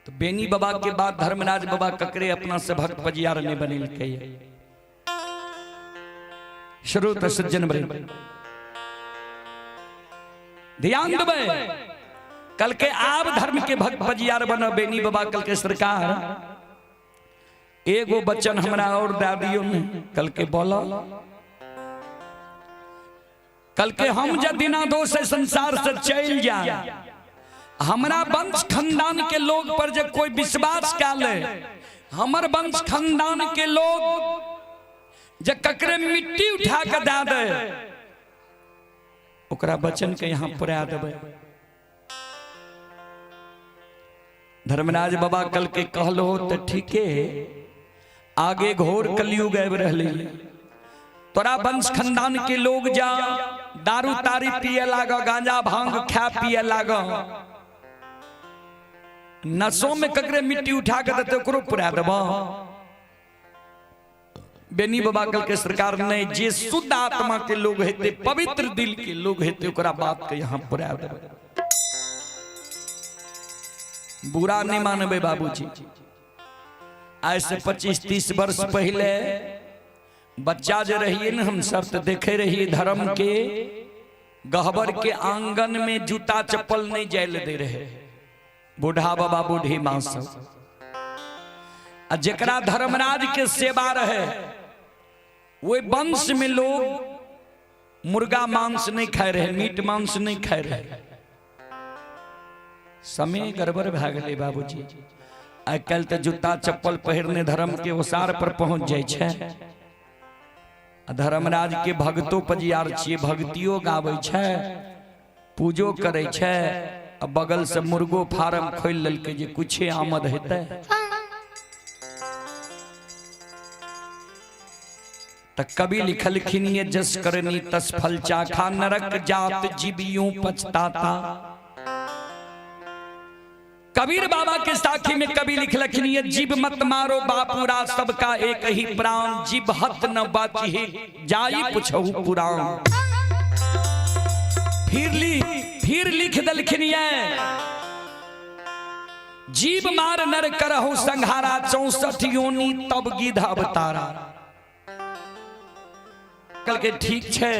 तो बेनी बाबा के बाद धर्मराज बाबा ककरे अपना से भक्त पजियार ने बनिल के शुरू तो सज्जन बने ध्यान देवे कल के आप धर्म के भक्त पजियार बनो बेनी बाबा कल के सरकार एगो बच्चन हमरा और दादियों ने कल के बोला कल के हम जब दिना दो से संसार से चल जाए हमारा वंश खानदान के लोग पर जब कोई विश्वास कर ले हमार वंश खानदान के लोग जब ककरे मिट्टी उठा के दे दे ओकरा बचन के यहाँ पुरा देवे। धर्मराज बाबा कल के कहलो तो ठीक है आगे घोर कलयुग आब रहले तोरा वंश खानदान के लोग जा दारू तारी पिए लागा गांजा भांग खा पिए लागा नसों में ककरे मिट्टी उठा के देते ओकरो पुरा देबा। बेनी बाबा कल के सरकार ने जे शुद्ध आत्मा के लोग हेते पवित्र दिल के लोग हेते ओकरा बात के यहाँ पुरा देबे। बुरा नहीं मानबे बाबूजी। आज से 25-30 वर्ष पहले बच्चा जो रहिए न हम सब तो देखे रहिए धर्म के गहबर के आंगन में जूता चप्पल नहीं जायल दे रहे बूढ़ा बाबा बूढ़ी मां सब जकरा धर्मराज के सेवा रहे वो वंश में लोग मुर्गा मांस नहीं खाए रहे मीट मांस नहीं खाए रहे। समय गड़बड़ भए गेलै बाबूजी। आई कल तो जूता चप्पल पहिरने धर्म के ओसार पर पहुंच जाए छे। धर्मराज के भक्तो पजियार छिए भक्तियो गावे छे पूजो करे छे बगल से मुर्गो फार्म खोल ललके जे कुछे आमद हेते त कवि लिखलखिन ये जस करनी तस फल चाखा नरक जात जीवियों पछताता। कबीर बाबा के साखी में कवि लिखलखिन ये जीव मत मारो बापूरा सबका एक ही प्राण जीव हत न बाची जाई पुछहु पुराण। फिर लिख दलखिन ये जीव मार नर करहु संहारा 64 योनि तब गिध अवतारा। कल के ठीक छे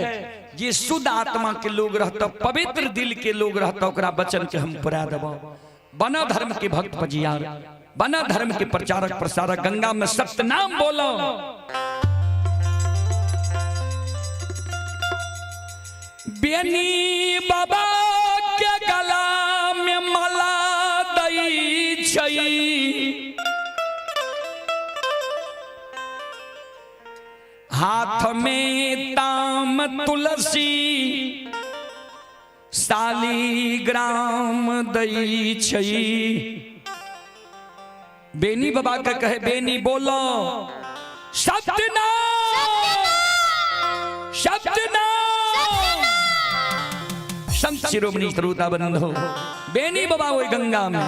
ये शुद्ध आत्मा के लोग रहता पवित्र दिल के लोग रहता ओकरा वचन के हम पुरा देबो। बना धर्म के भक्त पजियार बना धर्म के प्रचारक प्रसारक गंगा में सत्य नाम बोलो। बेनी बाबा के गला में माला दई छई हाथ में ताम तुलसी शालिग्राम दई छई। बेनी बाबा का कहे बेनी बोलो सत्य नाम सत्य नाम संत शिरोमणि श्रोता बंद हो। बेनी बाबा वो गंगा में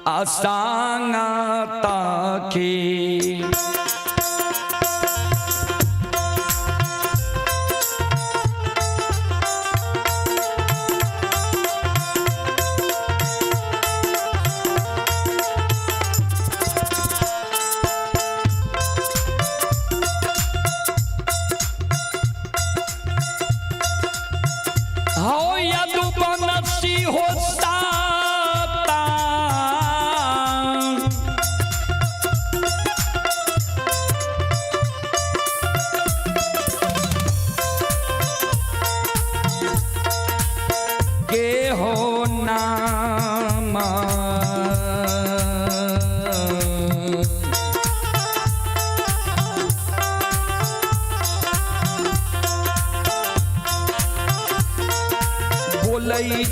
आसांगता के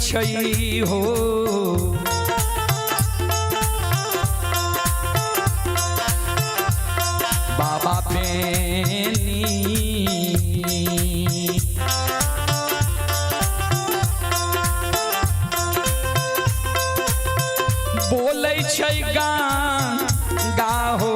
छई हो बाबा बेनी बोले छई गा हो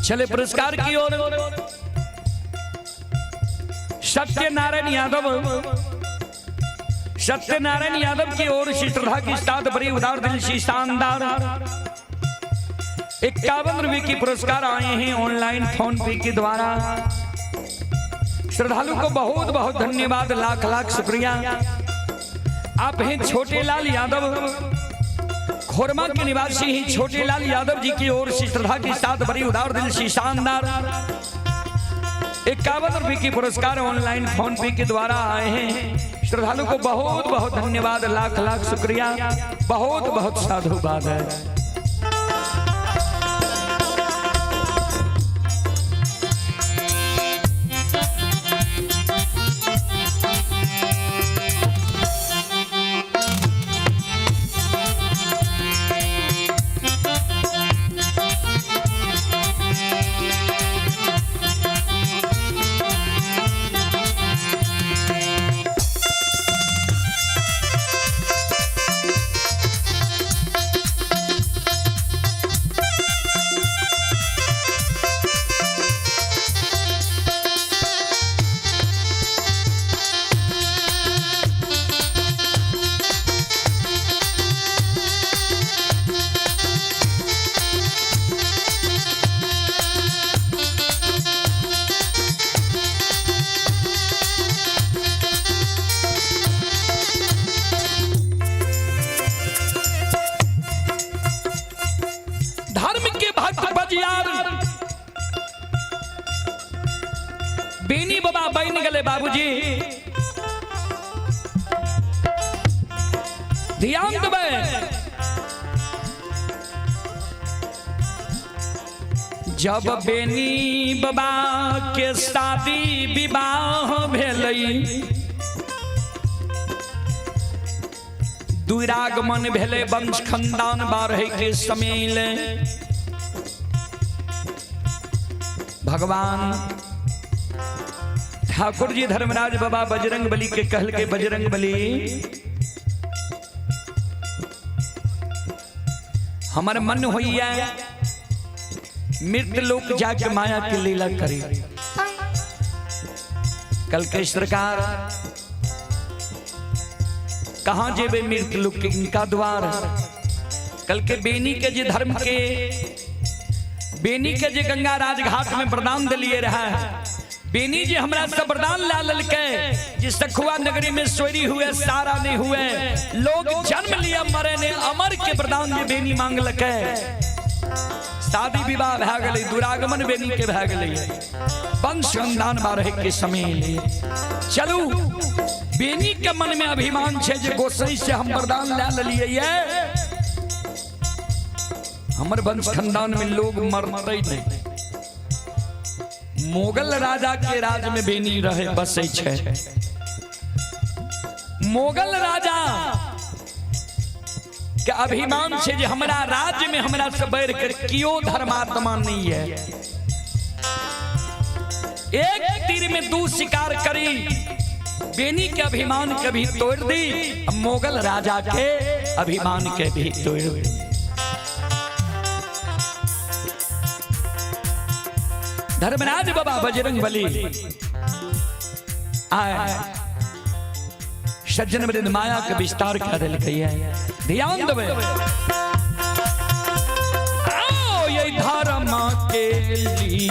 चले पुरस्कार की ओर। सत्यनारायण यादव, सत्यनारायण यादव की ओर से श्रद्धा की साथ बड़ी उदार दिल से शानदार 51 रुपए की पुरस्कार आए हैं ऑनलाइन फोन पे के द्वारा। श्रद्धालु को बहुत बहुत धन्यवाद, लाख लाख शुक्रिया। आप हैं छोटे लाल यादव, खोरमा के निवासी ही छोटे लाल यादव जी की ओर से श्रद्धा के साथ बड़ी उदार दिल से शानदार 51 रुपए की पुरस्कार ऑनलाइन फोन पे के द्वारा आए हैं। श्रद्धालु को बहुत बहुत धन्यवाद, लाख लाख शुक्रिया, बहुत बहुत साधुवाद है। बेनी बाबा बन गए बाबूजी, ध्यान देवे। जब बेनी बाबा के शादी विवाह भेलई, दुरागमन भेले वंश खानदान बारहे के समय भगवान ठाकुर जी धर्मराज बाबा बजरंग बली के कहल के, बजरंग बली हमार मन होइया मृत लोक जाके माया की लीला करी। कल के सरकार कहाँ जेबे मृत लोक के इनका द्वार। कल के बेनी के जे धर्म के, बेनी के जे गंगा राजघाट में वरदान दिलिए रहा है, बेनी जी हमरा सब वरदान ला ललके, जिस सखुआ नगरी में सोरी हुए सारा नहीं हुए, लोग जन्म लिया मरे ने, अमर के वरदान जे बेनी मांग लके। शादी विवाह भा गई, दुरागमन बेनी के भा गई, वंश खानदान बारहे के समय। चलू बेनी के मन में अभिमान छे जे गोसाई से हम वरदान ला लिये, हमर वंश खानदान में लोग मरते नहीं। मोगल राजा के राज में बेनी रहे बसे छे। मोगल राजा के अभिमान से जे हमरा राज्य में हमरा से बैर कर कियो धर्मात्मा नहीं है। एक तीर में दो शिकार करी, बेनी के अभिमान के भी तोड़ दी, मोगल राजा के अभिमान के भी तोड़ दी। धर्मराज बाबा बजरंग बली आए, सज्जन वृंद माया के विस्तार कर है। ध्यान देवे, आओ ये धर्म के लिए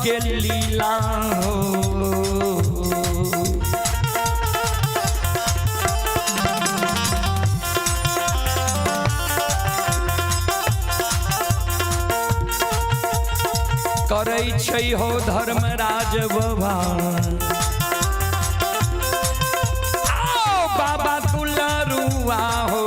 के लीला हो। करै छै हो धर्मराज बाबा, आओ बाबा दुलरुआ हो।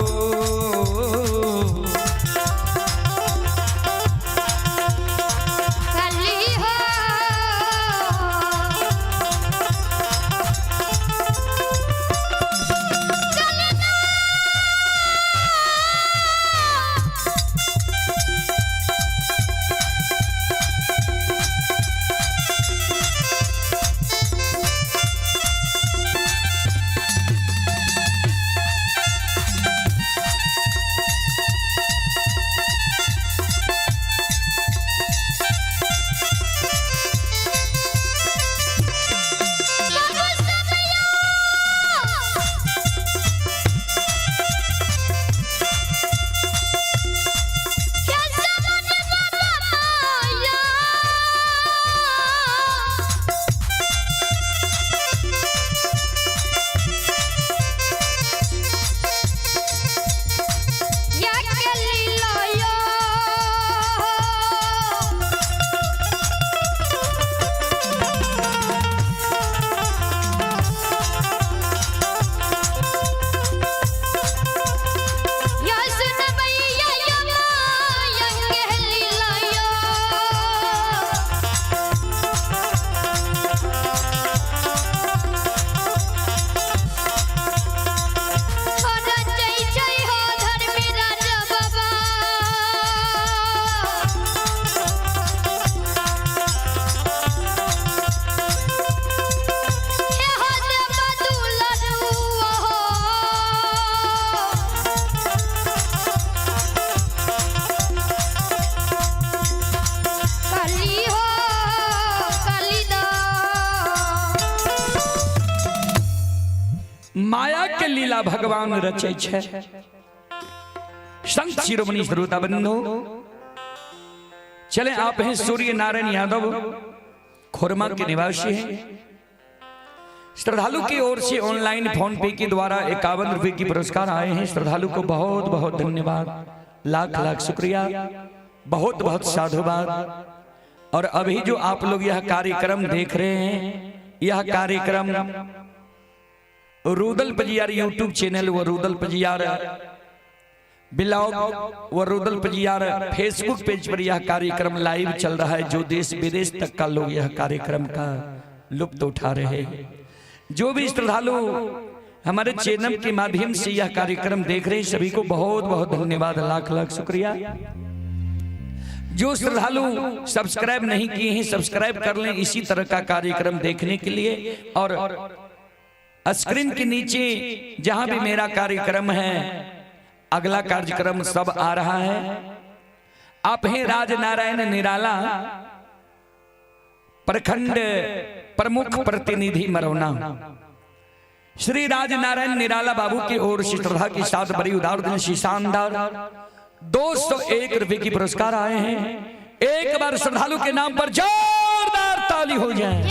लीला भगवान रचे छे। संत शिरोमणि श्रोता बंधु, चले आप हैं सूर्य नारायण यादव, खोरमा के निवासी हैं। श्रद्धालु की ओर से ऑनलाइन फोन पे के द्वारा 51 रुपए की पुरस्कार आए हैं। श्रद्धालु को बहुत बहुत धन्यवाद, लाख लाख शुक्रिया, बहुत बहुत साधुवाद। और अभी जो आप लोग यह कार्यक्रम देख रहे हैं, यह कार्यक्रम रुदल पजियार यूट्यूब चैनल व रुदल पजियार ब्लॉग व रुदल पजियार फेसबुक पेज पर यह कार्यक्रम लाइव चल रहा है। जो देश विदेश तक का लोग यह कार्यक्रम का लुत्फ उठा रहे हैं। जो भी श्रद्धालु हमारे चैनल के माध्यम से यह कार्यक्रम देख रहे हैं, सभी को बहुत बहुत धन्यवाद, लाख लाख शुक्रिया। जो श्रद्धालु सब्सक्राइब नहीं किए हैं, सब्सक्राइब कर लें इसी तरह का कार्यक्रम देखने के लिए। और स्क्रीन के नीचे जहां भी मेरा कार्यक्रम है, अगला कार्यक्रम सब आ रहा है। आप हैं राजनारायण निराला, प्रखंड प्रमुख प्रतिनिधि मरौना। श्री राजनारायण निराला बाबू की ओर से श्रद्धा के साथ बड़ी उदार दिल से शानदार 201 रुपए की पुरस्कार आए हैं। एक बार श्रद्धालु के नाम पर जोरदार ताली हो जाए।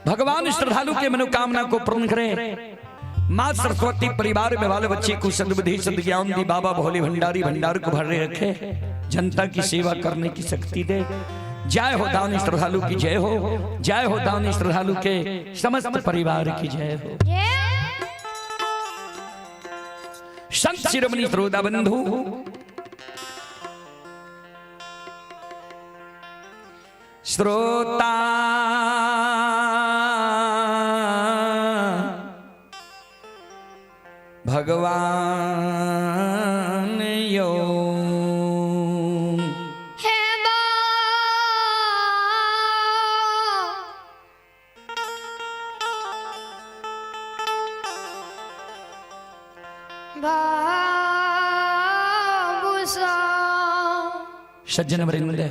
भगवान श्रद्धालु के मनोकामना को पूर्ण करें। मां सरस्वती परिवार में वाले बच्चे को सद्बुद्धि सद्ज्ञान दी। बाबा भोले भंडारी भंडार को भरे रखे, जनता की सेवा करने की शक्ति दे। जय हो दानी श्रद्धालु की जय हो, जय हो दानी श्रद्धालु के समस्त परिवार की जय हो। संत शिरोमणि श्रोता बंधु, श्रोता भगवान यो हे बाबू सा सज्जन वृंद,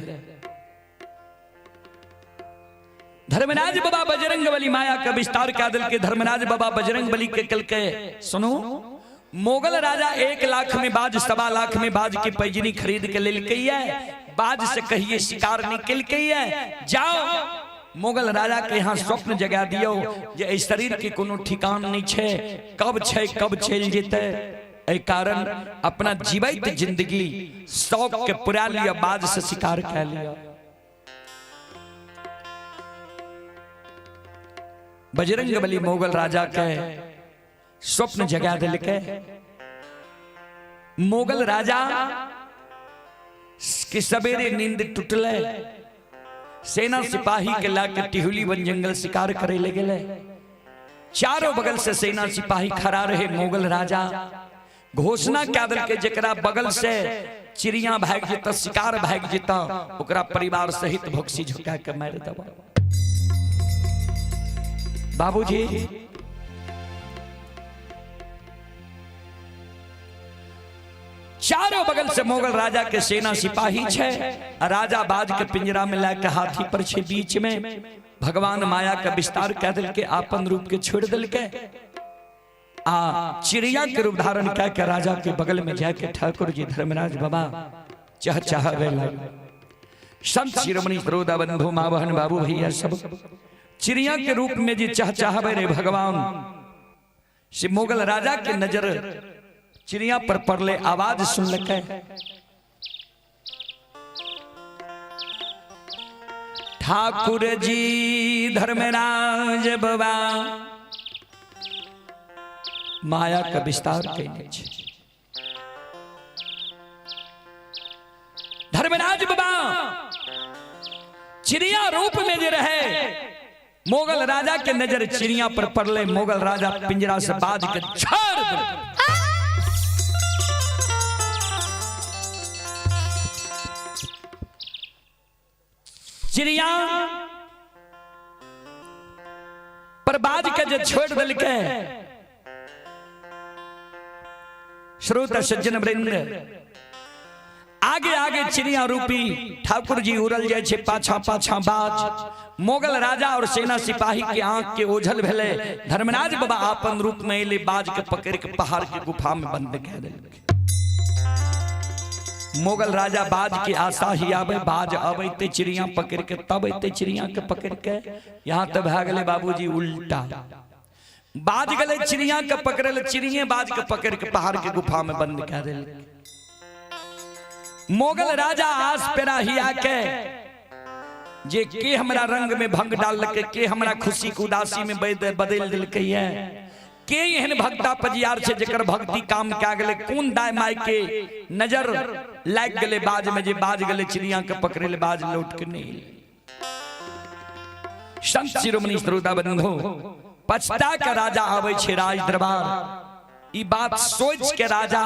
धर्मराज बाबा बजरंग बली माया का विस्तार का दिल के धर्मराज बाबा बजरंग बली के कल के सुनो। मोगल राजा 1 लाख में बाज, 1.25 लाख में बाज की पैजनी खरीद के ले गई है। बाज से कहिए शिकार निकल गई है। जाओ मोगल राजा के यहाँ स्वप्न जगा दियो जे इस शरीर के कोनो ठिकान नहीं छे, कब छे कब चल जेते। ए कारण अपना जीवित जिंदगी शौक के पुरा लिया, बाज से शिकार कर लिया। बजरंग बली मोगल राजा के स्वप्न जगा दिल के। मोगल राजा के सवेरे नींद टूटले, सेना सिपाही के लाके टिहुली वन जंगल शिकार करे ले गेले। चारों बगल से सेना सिपाही खड़ा रहे। मोगल राजा घोषणा क्या दिल के जकरा बगल से चिड़िया भाग जेता, शिकार भाग जेता, ओकरा परिवार सहित भोक्सी झुका के मार दबा। बाबूजी चारों बगल से मोगल राजा के सेना सिपाही छे। राजा बाज के पिंजरा में लाके हाथी पर छे। बीच में भगवान माया का विस्तार कर दिल के, आपन रूप के छोड़ दिल के। चिड़िया के रूप धारण करके राजा के बगल में जाके ठाकुर जी धर्मराज बाबा चहचहावे लगे। संत शिरोमणि श्रोता बंधु, मां बहन बाबू भैया सब चिड़िया के रूप में जी चहचहावे रे भगवान। से मोगल राजा के नजर चिड़िया पर पड़ले, आवाज सुन लगे। ठाकुर जी धर्मराज बाबा माया का विस्तार कैले छे। धर्मराज बाबा चिड़िया रूप में जे रहे, मोगल राजा के नजर चिड़िया पर पड़ले। मोगल राजा पिंजरा से बाज के छोड़ दिले। चिड़िया पर बाज के जो छोड़ दिल के। श्रोता सज्जन वृंद, आगे आगे चिड़िया रूपी ठाकुर जी उड़ल जाए छे, पाछा पाछा बाज। मोगल राजा और सेना सिपाही के आंख के ओझल भेले। धर्मराज बाबा आपन रूप में एले, बाज के पकड़ के पहाड़ के गुफा में बंद कह देलके। मोगल राजा बाज के आशा ही आवे, बाज अबैते चिड़िया पकड़ के, तब अते चिड़िया के पकड़ के। यहाँ तो भा गए बाबूजी उल्टा, बाज गले चिड़िया के पकड़े, चिड़िया बाज के पकड़ के पहाड़ के गुफा में बंद कह देलके। मोगल राजा आस पेरा ही आके जे के हमरा रंग में भंग डाल के हमरा खुशी के उदासी में बदल दिल है। के एहन भक्ता पजियार छे जेकर भक्ति काम क्या गले, कौन दाय माय के नजर लाग गले बाज में, जे बाज गले चिड़िया के पकड़े ले, बाज लौट के नहीं। संत शिरोमणि श्रोता बंधु, पछता का राजा आवे छे राज दरबार। ई बात सोच के राजा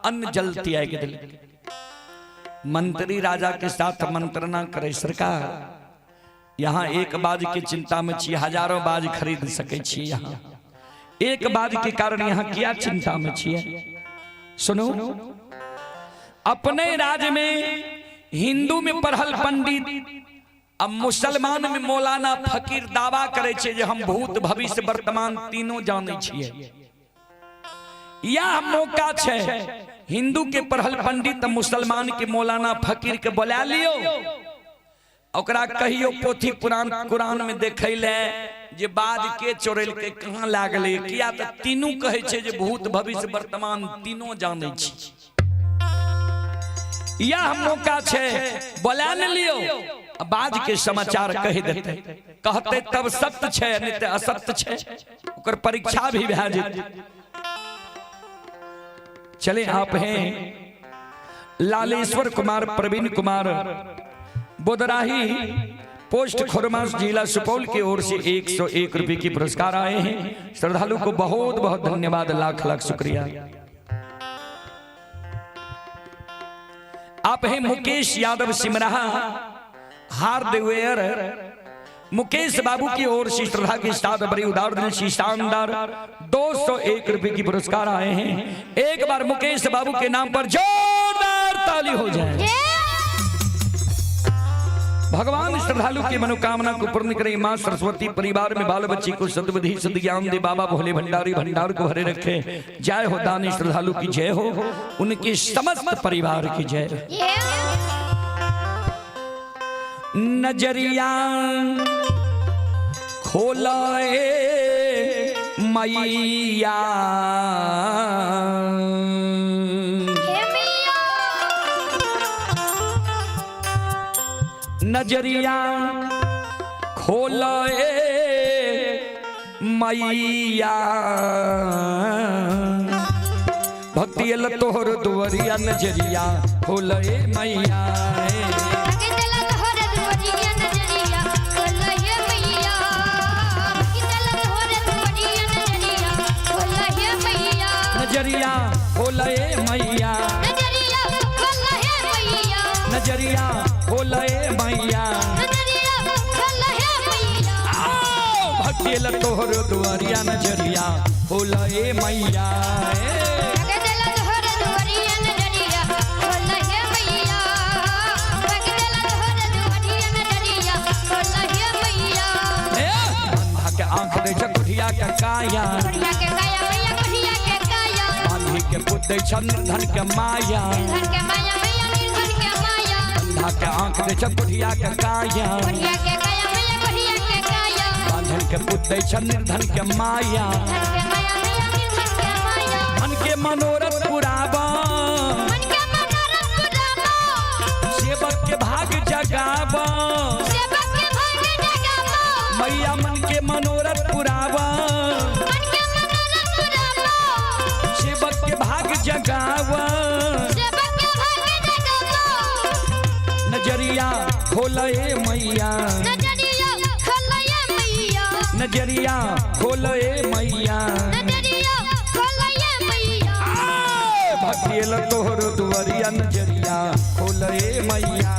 अन्न जल त्याग दिल। मंत्री राजा के साथ मंत्रणा करे, सरकार यहाँ एक बाज के चिंता में छी, हजारों बाज खरीद सके छी। यहाँ एक बाज के कारण यहाँ क्या चिंता में छी? सुनो, अपने राज्य में हिंदू में पढ़ल पंडित, अब मुसलमान में मौलाना फकीर दावा करे छे जे हम भूत भविष्य वर्तमान तीनों जाने छिए। यह मौका छे, हिंदू के पढ़ल पंडित मुसलमान के मौलाना फकीर के बुला लियो, ओकरा कहियो पोथी पुराण कुरान में देखैले जे बाज के चोरेल के कहां लागले, किया त तीनों कहे छे जे भूत भविष्य वर्तमान तीनों जाने छी। यह मौका छे, बुला लियो, बाज के समाचार कह देते, कहते तब सत्य छे नहीं त असत्य छे, ओकर परीक्षा भी भे जेते। चले आप हैं लालेश्वर कुमार प्रवीण कुमार बोदराही पोस्ट खुरमास जिला सुपौल की ओर से 101 रुपए की पुरस्कार आए हैं। श्रद्धालु को बहुत बहुत धन्यवाद, लाख लाख शुक्रिया। आप हैं मुकेश यादव सिमराहा हार्डवेयर, मुकेश बाबू की ओर से श्रद्धा के साथ बड़ी उदार दिल से शानदार 201 रुपए की पुरस्कार आए हैं। एक बार मुकेश बाबू के नाम पर जोरदार ताली हो जाए। भगवान श्रद्धालु की मनोकामना को पूर्ण करे। मां सरस्वती परिवार में बाल बच्ची को सद्बुद्धि सद्ज्ञान दे। बाबा भोले भंडारी भंडार को भरे रखे। जय हो दानी श्रद्धालु की जय हो, उनके समस्त परिवार की जय। नजरिया खोलाए मैया, नजरिया खोलाए मैया, भक्ति अल तोहर दुवरिया, नजरिया खोलाए मैया। नजरिया खोलाए मैया, नजरिया खोलाए मैया, भक्ति ल तोहर दुआरिया, नजरिया खोलाए मैया। आंख दे चकुठिया के काया, बांधी के पुत दे निर्धन के माया, अंधा के आंख दे चकुठिया के काया, बांधन के पुत दे निर्धन के माया। मन के मनोरथ पुरावा, सेवक के भाग जगावा, मैया मन के मनोरथ पुरावा, सेवक के भाग जगावा। नजरिया खोलाए मैया, नजरिया खोलाए मैया, भक्ति ल तोहर दुआरिया, नजरिया खोलाए मैया।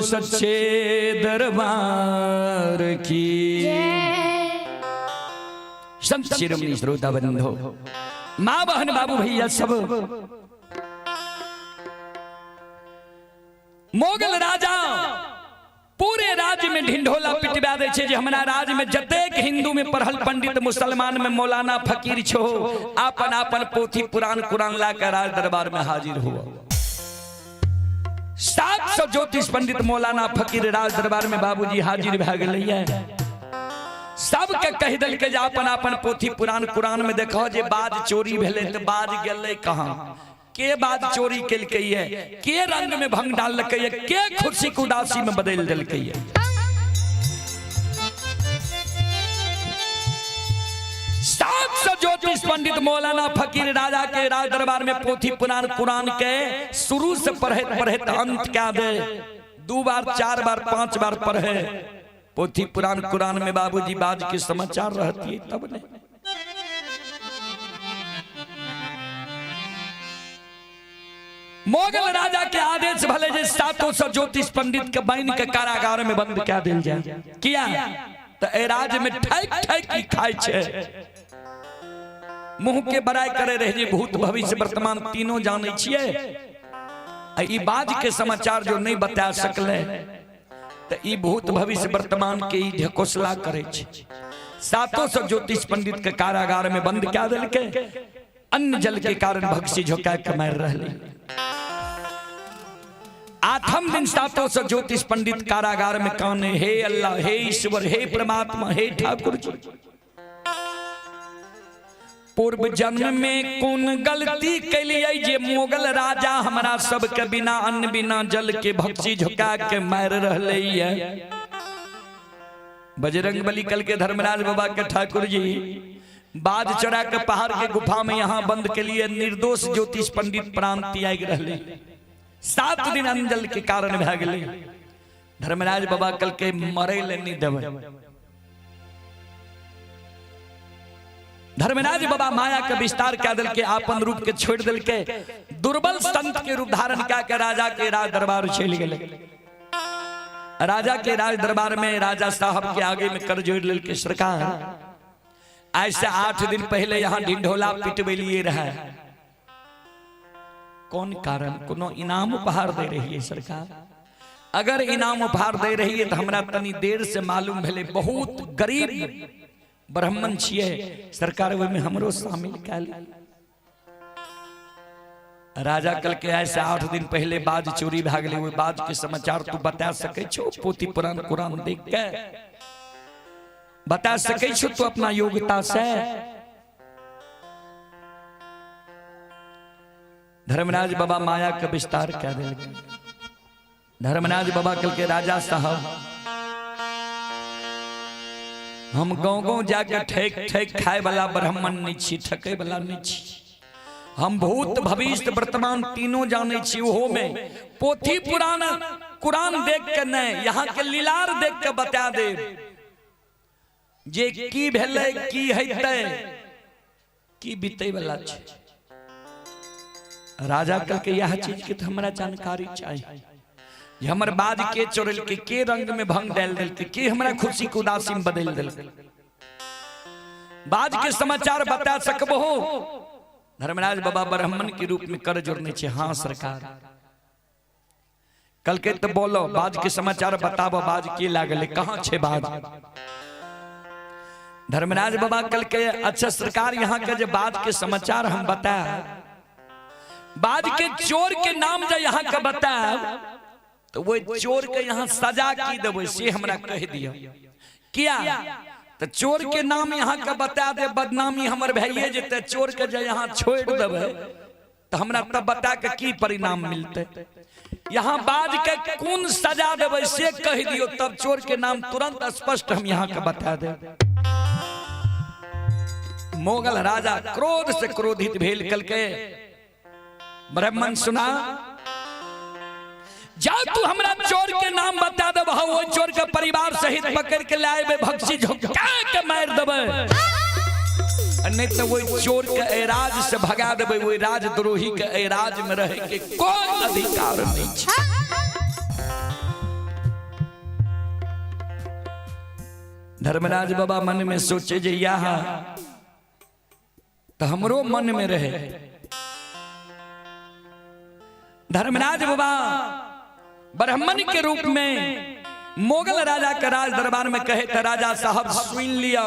सच्चे दरबार की। संत शिरोमणि श्रोता बंधो, माँ बहन बाबू भैया सब, मोगल राजा पूरे राज्य में ढिंढोला पिटवा दे छे जे हमारा राज्य में जतेक हिंदू में पढ़ल पंडित, मुसलमान में मौलाना फकीर छो, आपन आपन पोथी पुराण कुरान लाकर राज दरबार में हाजिर हुआ। 700 ज्योतिष पंडित मौलाना फकीर राज दरबार में बाबूजी हाजिर भए गेलै। सबके कह दिल के अपन अपन पोथी पुराण कुरान में देखो जे बाज चोरी भेले तो बाज गेले कहां, के बाज चोरी केलकै है, के रंग में भंग डालकै है, के खुशी को उदासी में बदल देलकै है। ज्योतिष पंडित मौलाना फकीर राजा के राज दरबार में पोथी पुराण कुरान के शुरू से पढ़े पढ़े अंत क्या दे, 2 बार 4 बार 5 बार पढ़े पोथी पुराण कुरान में बाबूजी बाज के समाचार रहती है तब नहीं। मोगल राजा के आदेश भले जे 700 ज्योतिष पंडित के बाइन के कारागार में बंद क्या दिल जाए किया तो ए राज्य में ठैक ठैक की खाए छे, मुंह के बड़ाई करे रहे भूत भविष्य वर्तमान तीनों जाने छिए। ई बाज के समाचार जो नहीं बता सकले तो ई भूत भविष्य वर्तमान के ई ढकोसला करे छे। 700 ज्योतिष पंडित के कारागार में बंद क्या दिल के, अन्न जल के कारण भक्सी झोंका के मार रहले। 8वें दिन 700 ज्योतिष पंडित कारागार में काने, हे अल्लाह, हे ईश्वर, हे परमात्मा, हे ठाकुर जी, पूर्व जन्म में कौन गलती कैलिए जे मोगल राजा हमारा सबके बिना अन्न बिना जल के भक्सी झुका के मार रहले है। बजरंग बली कल के धर्मराज बाबा के ठाकुर जी बाज चढ़ा के पहाड़ के गुफा में यहाँ बंद के लिए निर्दोष ज्योतिष पंडित प्राण त्याग रहले। 7 दिन अंजल के कारण भए गेले। धर्मराज बाबा कल के मरे ले नहीं देवे। धर्मराज बाबा माया के विस्तार क्या दिल के आपन रूप के छोड़ दिल के दुर्बल संत के रूप धारण क्या के राजा के राज दरबार चल गए। राजा के राज दरबार में राजा साहब के आगे में कर जोड़ लेल के सरकार ऐसे 8 दिन पहले यहाँ ढिंढोला पिटवेलिए रहा। कौन कारण, कोनो इनाम उपहार दे रही है सरकार। अगर इनाम उपहार दे रही है तो हमरा तनी देर से मालूम भेले बहुत गरीब ब्राह्मण छिए सरकार वो में हमरो शामिल कैल। राजा कल के ऐसे 8 दिन पहले बाज चोरी भाग ले, वो बाज के समाचार तू बता सके छो पोथी पुराण कुरान देख के बता सके छो तो अपना योग्यता से। धर्मराज बाबा माया का विस्तार क्या दे। धर्मराज बाबा कल के राजा साहब हम गाँव गाँव जाकर ठेक ठेक खाए वाला ब्राह्मण नहीं छी, ठके वाला नहीं छी। हम भूत भविष्य वर्तमान तीनों जाने छी। ओहो में पोथी पुराण कुरान देख के नहीं, यहाँ के लीलार देख के बता दे जे की भेले की हेतै की बीते वाला छै। राजा कल के यह चीज के हमरा जानकारी चाहिए। हमर बाज के चोरल के रंग में भंग डाल दिल के हमरा खुशी को उदासी में बदल दिल। बाज के समाचार बता सकबो। धर्मराज बाबा ब्राह्मण के रूप में कर जोड़ने छे। हाँ सरकार कल के तो बोलो बाज के समाचार बताबो, बाज के लागले कहाँ छे बाज। धर्मराज बाबा कल के अच्छा सरकार यहाँ के जो बाज के समाचार हम बता, बाज के चोर के नाम जो यहाँ का बता तो वो चोर के यहाँ सजा की देवे से हमरा कह दिया किया तो चोर के नाम यहाँ का बता दे, बदनामी हमर भैये जेते। चोर के जो यहाँ छोड़ देवे तो हमरा तब बता के की परिणाम मिलते। यहाँ बाज के कौन सजा देवे से कह दियो, तब चोर के नाम तुरंत स्पष्ट हम यहाँ का बता दे। मोगल राजा क्रोध से क्रोधित भेल कल के ब्राह्मण सुना, जाओ तू हमरा चोर के नाम बता दे, वो चोर के परिवार सहित पकड़ के लाए भक्सी झोंका के मार देबे, नहीं तो वो चोर के एराज से भगा देबे। वो राजद्रोही के एराज में रहे के कोई अधिकार नहीं। धर्मराज बाबा मन में सोचे जे यहाँ तो हमरो मन में रहे। धर्मराज बाबा ब्राह्मण के रूप में मोगल राजा के राज दरबार में कहे तो राजा साहब सुन लिया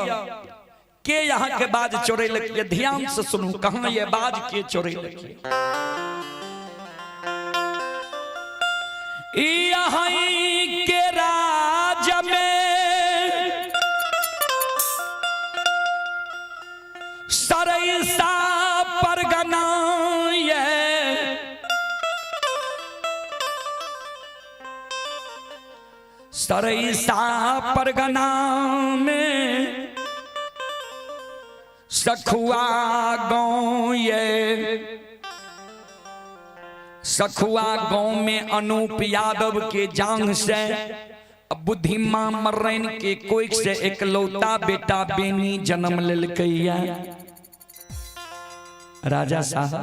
के यहाँ के बाज चोरे लगे। ध्यान से सुनू कहां ये बाज के चोरे लगे। यहाँ के राज में सरैसा परगना सरैसा परगना में सखुआ गांव सखुआ गांव में अनूप यादव के जांग से बुद्धिमान मर्रन के कोई से एकलौता बेटा बेनी जन्म लेलकैया। राजा साहब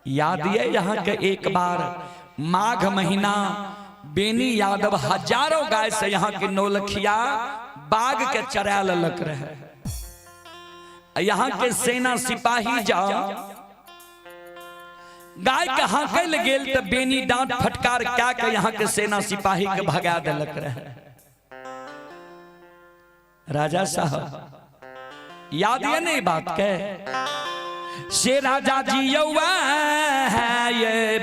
याद है यहाँ के एक बार माघ महीना बेनी यादव हजारों गाय से यहाँ के नौलखिया बाग के चरा ललक रहे। यहाँ के सेना सिपाही जाओ गाय के हाकल गेल तो बेनी डांट फटकार क्या के यहाँ के सेना सिपाही के भगा देलक रहे। राजा साहब याद है नहीं बात के से राजा जी यौवा है ये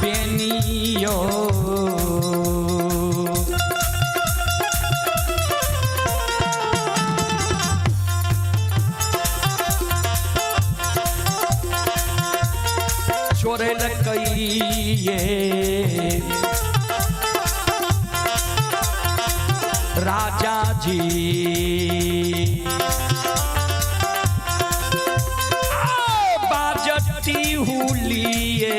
बेनियो चोरे लकइये राजा जी बाजती हुलिए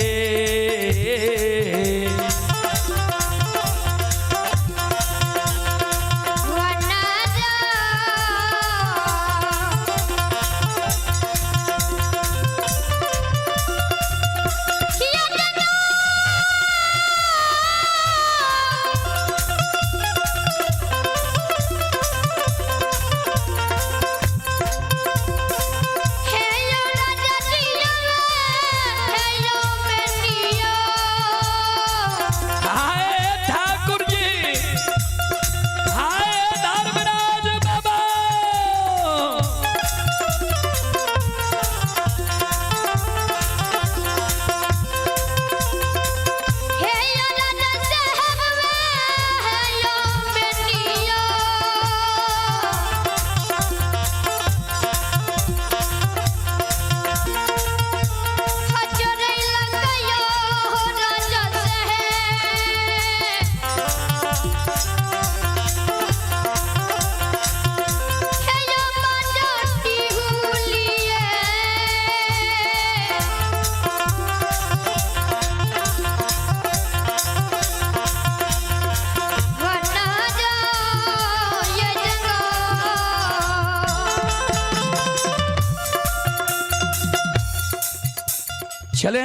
चले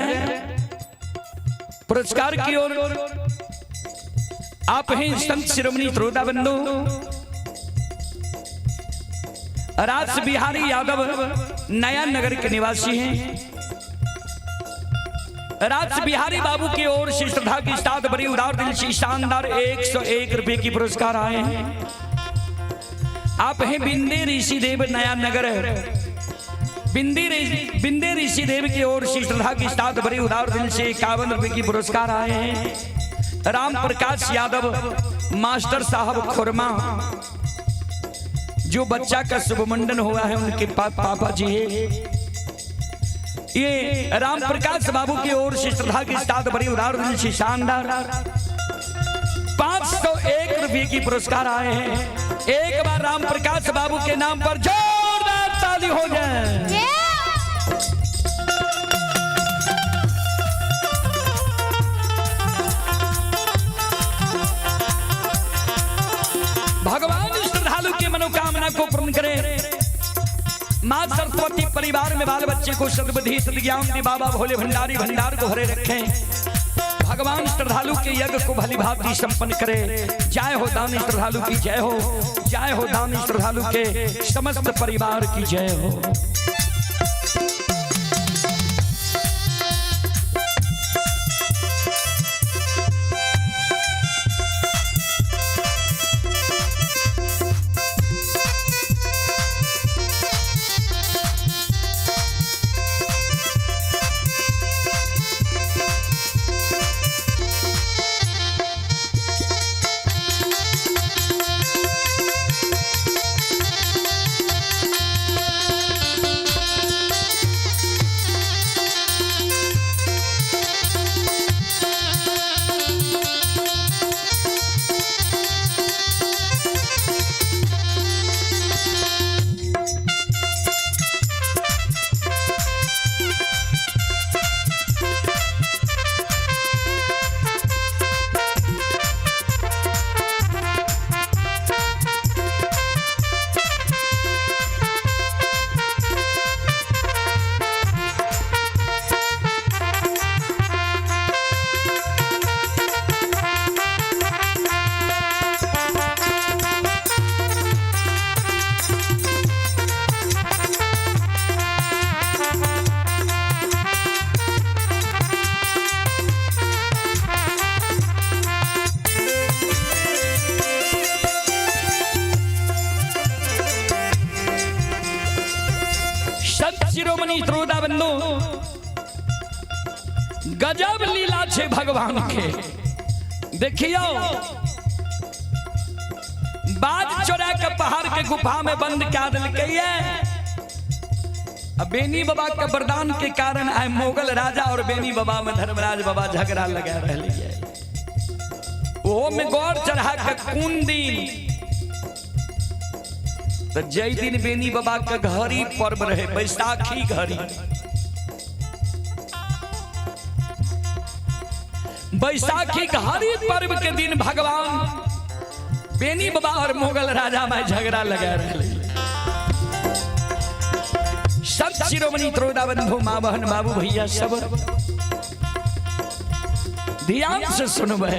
पुरस्कार की ओर। आप हैं संत शिरोमणि श्रोता बंधु राज बिहारी यादव नया नगर के निवासी हैं। राज बिहारी बाबू की ओर से श्रद्धा की साथ बड़ी उदार दिल से शानदार 101 रुपए की पुरस्कार आए हैं। आप हैं बिंदे ऋषि देव नया नगर बिंदे ऋषि देव की ओर से श्रद्धा की साथ बड़ी उदार दिल से 51 रुपए की पुरस्कार आए हैं। राम प्रकाश यादव मास्टर साहब खुरमा जो बच्चा का शुभ मंडन हुआ है उनके पापा जी है। ये राम प्रकाश बाबू की ओर से श्रद्धा की साथ बड़ी उदार दिल से शानदार 501 रुपए की पुरस्कार आए हैं। एक बार राम प्रकाश बाबू के नाम पर जोरदार ताली हो जाए। भगवान श्रद्धालु की मनोकामना को पूर्ण करे। माँ सरस्वती परिवार में बाल बच्चे को सद्बुद्धि सद्ज्ञान दे। बाबा भोले भंडारी भंडार को भरे रखें। भगवान श्रद्धालु के यज्ञ को भली भांति संपन्न करे। जय हो दानी श्रद्धालु की जय हो, जय हो दानी श्रद्धालु के समस्त परिवार की जय हो। गजब लीला छे भगवान के। देखियो बाज चोरा के पहाड़ के गुफा में बंद कर दिलकैये। अब बेनी बाबा के वरदान के कारण आए मोगल राजा और बेनी बाबा में धर्मराज बाबा झगड़ा लगा रहे। वो में गौर चढ़ा के कौन दिन तो जय दिन बेनी बाबा के घड़ी पर्व रहे, बैसाखी घड़ी। बैसाखी घड़ी पर्व के दिन भगवान बेनी बाबा और मुगल राजा में झगड़ा लगा रहे। सब शिरोमणि त्रोदा बंधु माँ बहन बाबू भैया सब ध्यान से सुनबे।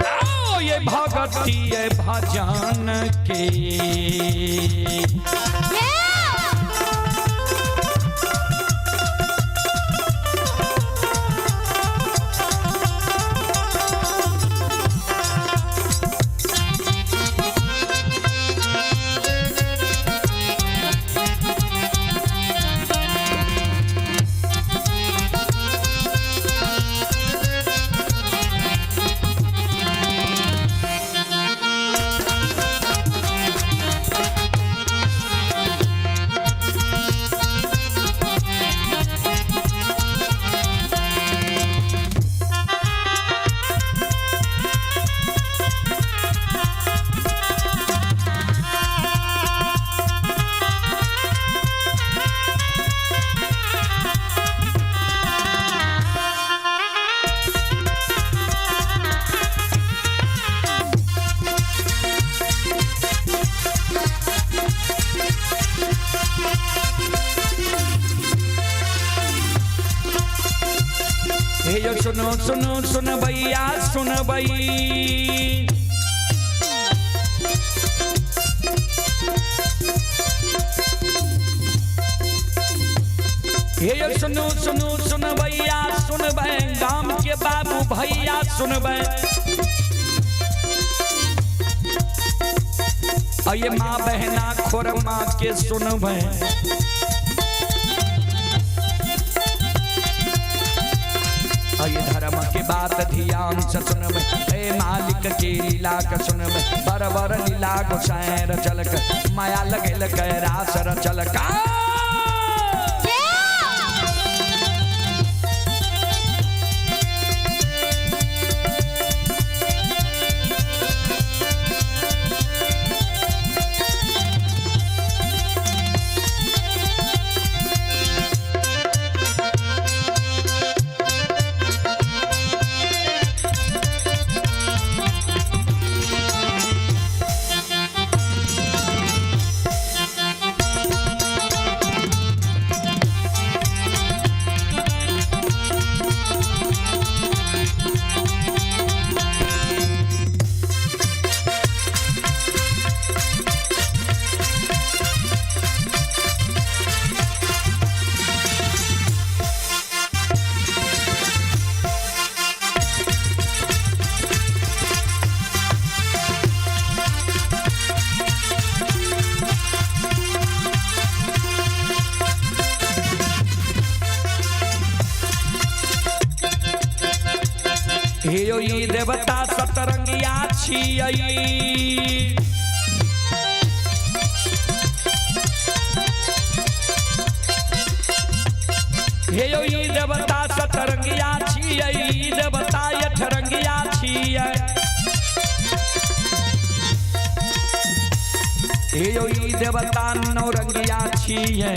आओ ये भगती ये भजन के सुनो सुनो सुन भैया सुन भई। हे सुनो सुनो सुन भैया सुन भै गाम के बाबू भैया सुन भै। ये माँ बहना खोर माँ के सुन भै। ये धर्म के बात ध्यान से सुनब, हे मालिक की लीला का सुनब। बर बर लीला गोसाएर चलक माया लगल रास चलका। देवता सतरंगिया छियै। हे यो ई देवता सतरंगिया छियै, ई देवता अठरंगिया छियै। हे यो ई देवता नौरंगिया छियै।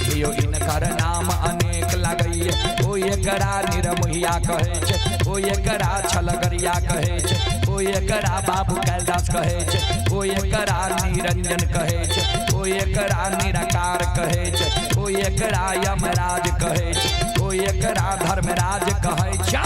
हे यो इनकर नाम अनेक लगैए, ओ एकरा निरमोहिया कहै छै, ओ एकरा छलगरिया कहै छै, ओ एकरा बाबू कैलाश कहै छै, ओ एकरा निरंजन कहै छै, ओ एकरा निराकार कहै छै, ओ एकरा यमराज कहै छै, ओ एकरा धर्मराज कहै छै।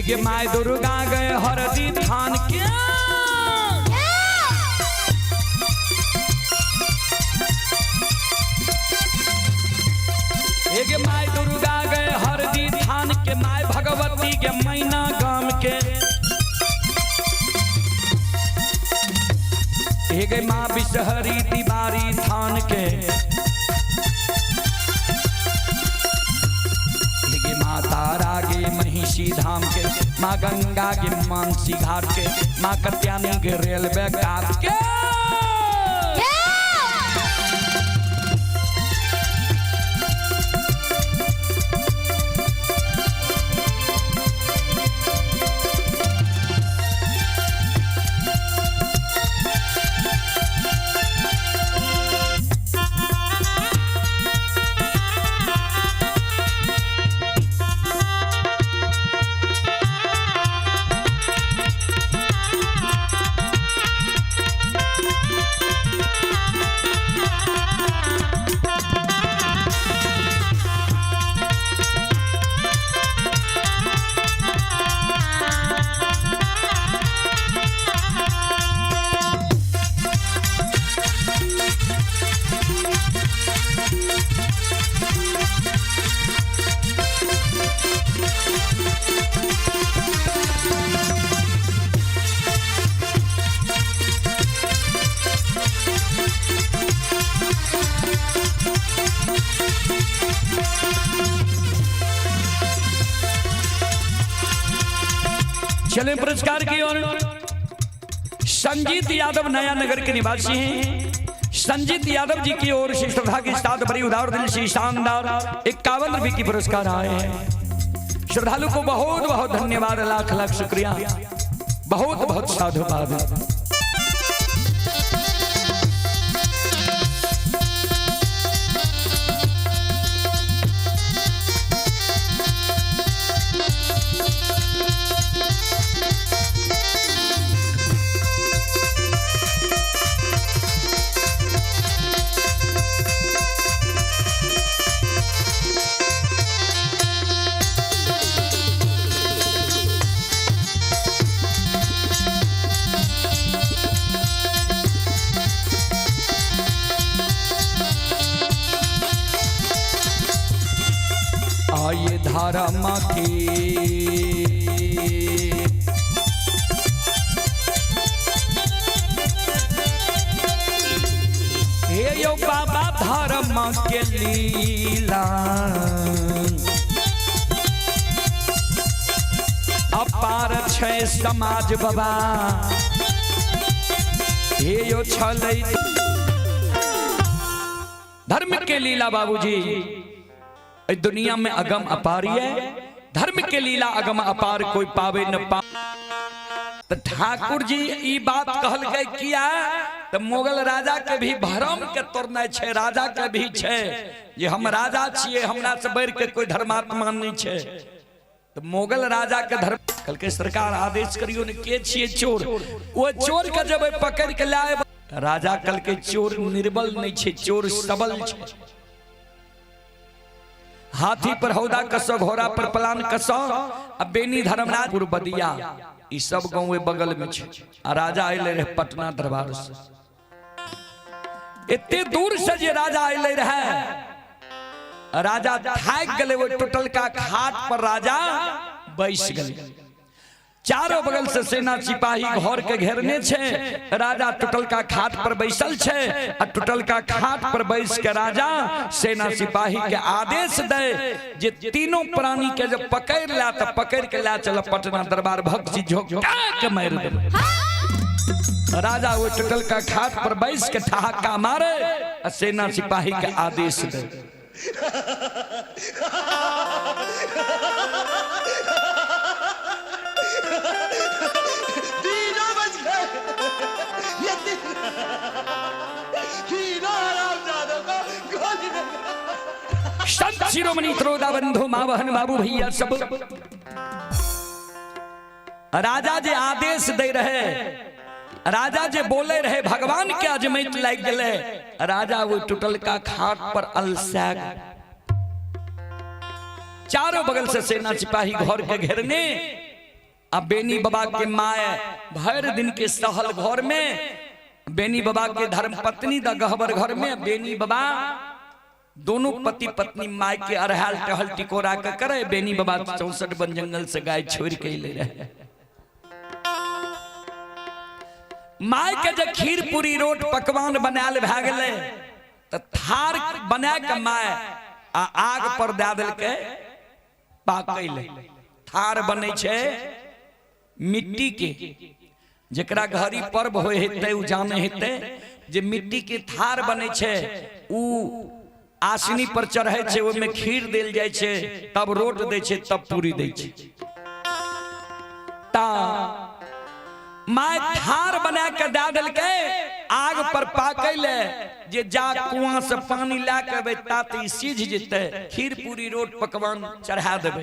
हे माय दुर्गा गए हरदी थान के, हे माय दुर्गा गए हरदी थान के, माय भगवती के मैना गाम के, हे माँ बिसहरी तिवारी थान के, माँ तारा के महिषी धाम के, माँ गंगा के मानसी घाट के, माँ कत्यानी के रेलवे घाट के। चले पुरस्कार की ओर। संजीत यादव नया नगर के निवासी हैं। संजीत यादव जी की ओर से श्रद्धा के साथ बड़ी उदार दिल से शानदार 51 रुपये की पुरस्कार आए हैं। श्रद्धालु को बहुत बहुत धन्यवाद, लाख लाख शुक्रिया, बहुत बहुत साधुवाद। ये धर्म की। हे यो बाबा धर्म के लीला अपार छै समाज बाबा। हे यो छलै धर्म के लीला बाबूजी दुनिया में अगम अपार है। धर्म के लीला अगम अपार कोई पावे न पा। तो ठाकुर जी ई बात कहल गए किया तो मुगल राजा के भी भरम के तोड़ना छे, राजा के भी छे जे हम राजा छिए, हमरा से बढ़ के कोई धर्मात्मा नहीं छे। तो मुगल राजा के धर्म कल के सरकार आदेश करियो ने के छिए चोर, वो चोर के जब पकड़ के लाए राजा कल के चोर निर्बल नहीं छे, चोर सबल छे। हाथी पर हौदा कसो, घोड़ा पर पलान कसो। अब बेनी धर्मराजपुर बदिया ई सब गांव बगल में छे। आ राजा आइले रहे पटना दरबार से, इतने दूर से जे राजा आइले रहे। राजा थाक गले, वो टूटल का खाट पर राजा बैस गए। चारों बगल से सेना सिपाही घर के घेरने छे। राजा टूटल का खाट पर बैसल छे। आ टूटल का खाट पर बैस के राजा सेना सिपाही के आदेश दे जे तीनों प्राणी के जब पकड़ ला तो पकड़ के ला चल पटना दरबार, भक्ति झोंक के मार दे। राजा वो टूटल का खाट पर बैस के ठहाका मारे, सेना सिपाही के आदेश दे। संत शिरोमणि त्रोदा बंधु मां बहन बाबू भैया सब राजा जे आदेश दे रहे, राजा जे बोले रहे, भगवान के अजमैत लग गए। राजा वो टूटल का खाट पर अलसा। चारों बगल से सेना सिपाही घर के घेरने। अब बेनी बाबा के माए भर दिन के सहल घर में, बेनी बाबा के धर्म पत्नी द गहबर घर में। बेनी बाबा दोनों पति पत्नी माय के अरहाल टहल टिकोरा के करे। बेनी बाबा 64 वन जंगल से गाय छोड़ के ले रहे। माय के जब खीर पूरी रोट पकवान बनाल भए गेले तो थार बना के माय आग पर दे दिल के पाकैले। थार बने छे मिट्टी के, जकरा घड़ी पर्व होए हेते उ जाने हेते जे मिट्टी के थार बने छे। उ आसनी पर चढ़े छे, ओमे खीर देल जाय छे, तब रोट दे छे, तब पूरी दे छे। ता माय थार बना के दे दिल के आग पर पाकैले जे जा कुआं से पानी ला के बे ताती सीझ जेते, खीर पूरी रोट पकवान चढ़ा देबे।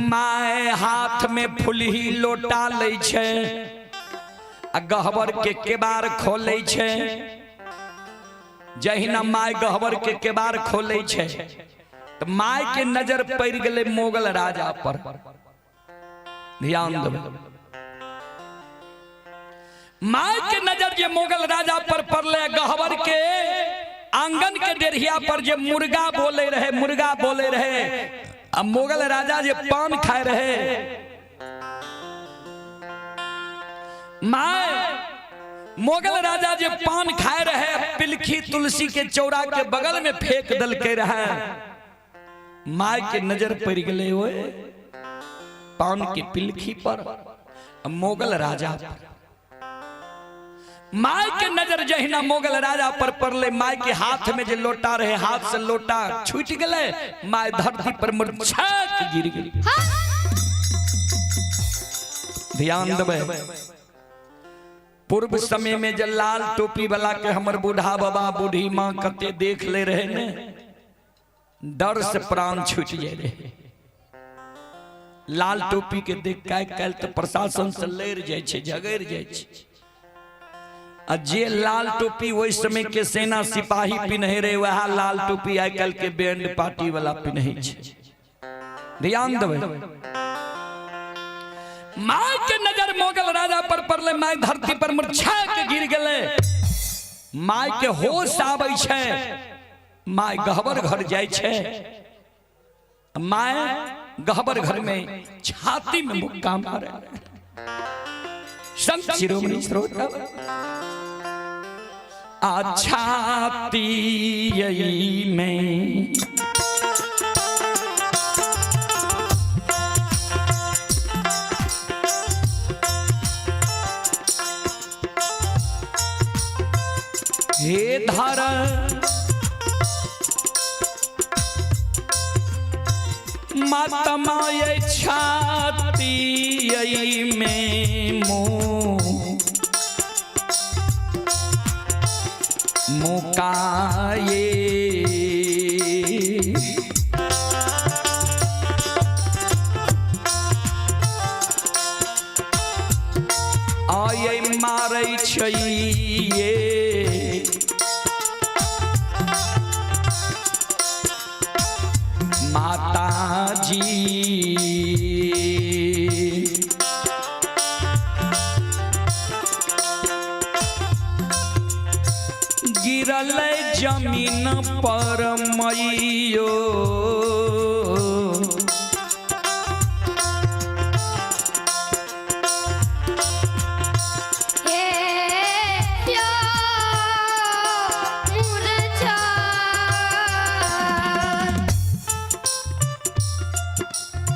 माय हाथ में फुलही लोटा ले छे, आ गहबर के केबार खोले छे। जहिना माय गहबर के केबार खोले छे तो माय के नजर पड़ गए मोगल राजा पर। ध्यान देबे, माय के नजर जे मोगल राजा पर पड़ले। गहबर के आंगन के डेढ़िया पर जे मुर्गा बोले रहे, मुर्गा बोले रहे। अब मोगल राजा जे पान खाए रहे, माय मोगल राजा जे पान खाए रहे, पिलखी तुलसी के चौरा के बगल में फेंक दल के रहे। माय के नजर पड़ गए ओए पान के पिलखी पर, मोगल राजा पर। माय के नजर जहिना मोगल राजा पर पड़ले, माय के हाथ में जे लोटा रहे, हाथ से लोटा छूट गए। माय धरती पर मूर्छा के गिर गई। ध्यान देबे, पूर्व समय में जब लाल टोपी वाला के हमर बूढ़ा बाबा बूढ़ी माँ कते देख ले रहे ने, डर से प्राण छूट जाए रहे। लाल टोपी के देख के तो प्रशासन से लड़ जाए छे, झगड़ जाए छे। आ जे लाल टोपी वही समय के सेना सिपाही पिन्हे रहे, वह लाल टोपी आई कल के बैंड पार्टी वाला पिन्हे छे। ध्यान देबे, माय के नजर मोगल राजा पर पड़ले। माय धरती पर मूर्छा के गिर गए। माय के होश आबै छे, माय गहबर घर जाय छे, माय गहबर घर में छाती में मुक्का मारे। संत शिरोमणि श्रोता आ छाती में हे धार माता माय छाती में मुकाये आये मारै छइये माताजी गिरल जमीन पर मैयो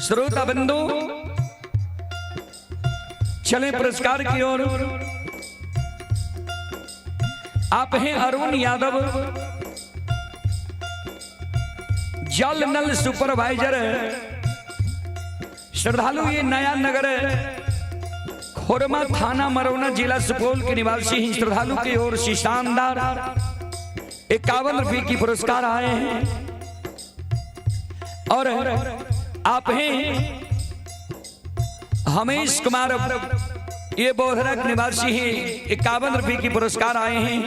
श्रोता बंधु चले पुरस्कार की ओर। आप हैं अरुण यादव, जल नल सुपरवाइजर। श्रद्धालु ये नया नगर खोरमा थाना मरौना जिला सुपौल के निवासी हैं। श्रद्धालु की ओर से शानदार 51 रुपये की पुरस्कार आए हैं। और आप हैं हमेश कुमार, ये बोधरा के निवासी हैं। 51 रुपये की पुरस्कार आए हैं।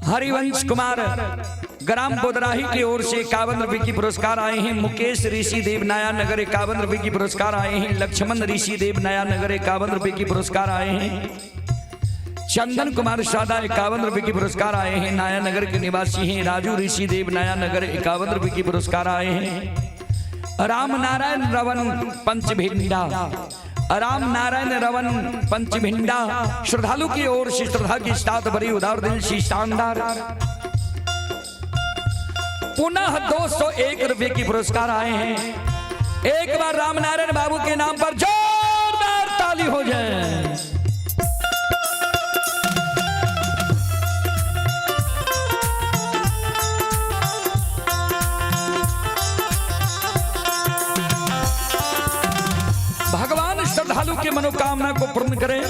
हरिवंश कुमार ग्राम बोधराही की ओर से 51 रुपये की पुरस्कार आए हैं। मुकेश ऋषि देव नया नगर 51 रुपये की पुरस्कार आए हैं। लक्ष्मण ऋषि देव नया नगर 51 रुपये की पुरस्कार आए हैं। चंदन कुमार सादा 51 रुपये की पुरस्कार आए हैं, नया नगर के निवासी हैं। राजू ऋषि देव नया नगर 51 रुपये की पुरस्कार आए हैं। राम नारायण रवन पंचभिंडा, राम नारायण रवन पंचभिंडा श्रद्धालु की ओर से श्रद्धा की साथ बड़ी उदार दिल से शानदार पुनः 201 रुपये की पुरस्कार आए हैं। एक बार राम नारायण बाबू के नाम पर जोरदार ताली हो जाए। श्रद्धालु के मनोकामना को पूर्ण करें।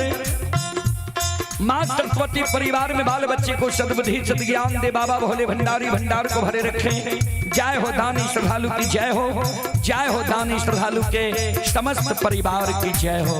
मां सरस्वती परिवार में बाल बच्चे को सद्बुद्धि सद्ज्ञान दे। बाबा भोले भंडारी भंडार को भरे रखें। जय हो दानी श्रद्धालु की जय हो, जय हो दानी श्रद्धालु के समस्त परिवार की जय हो।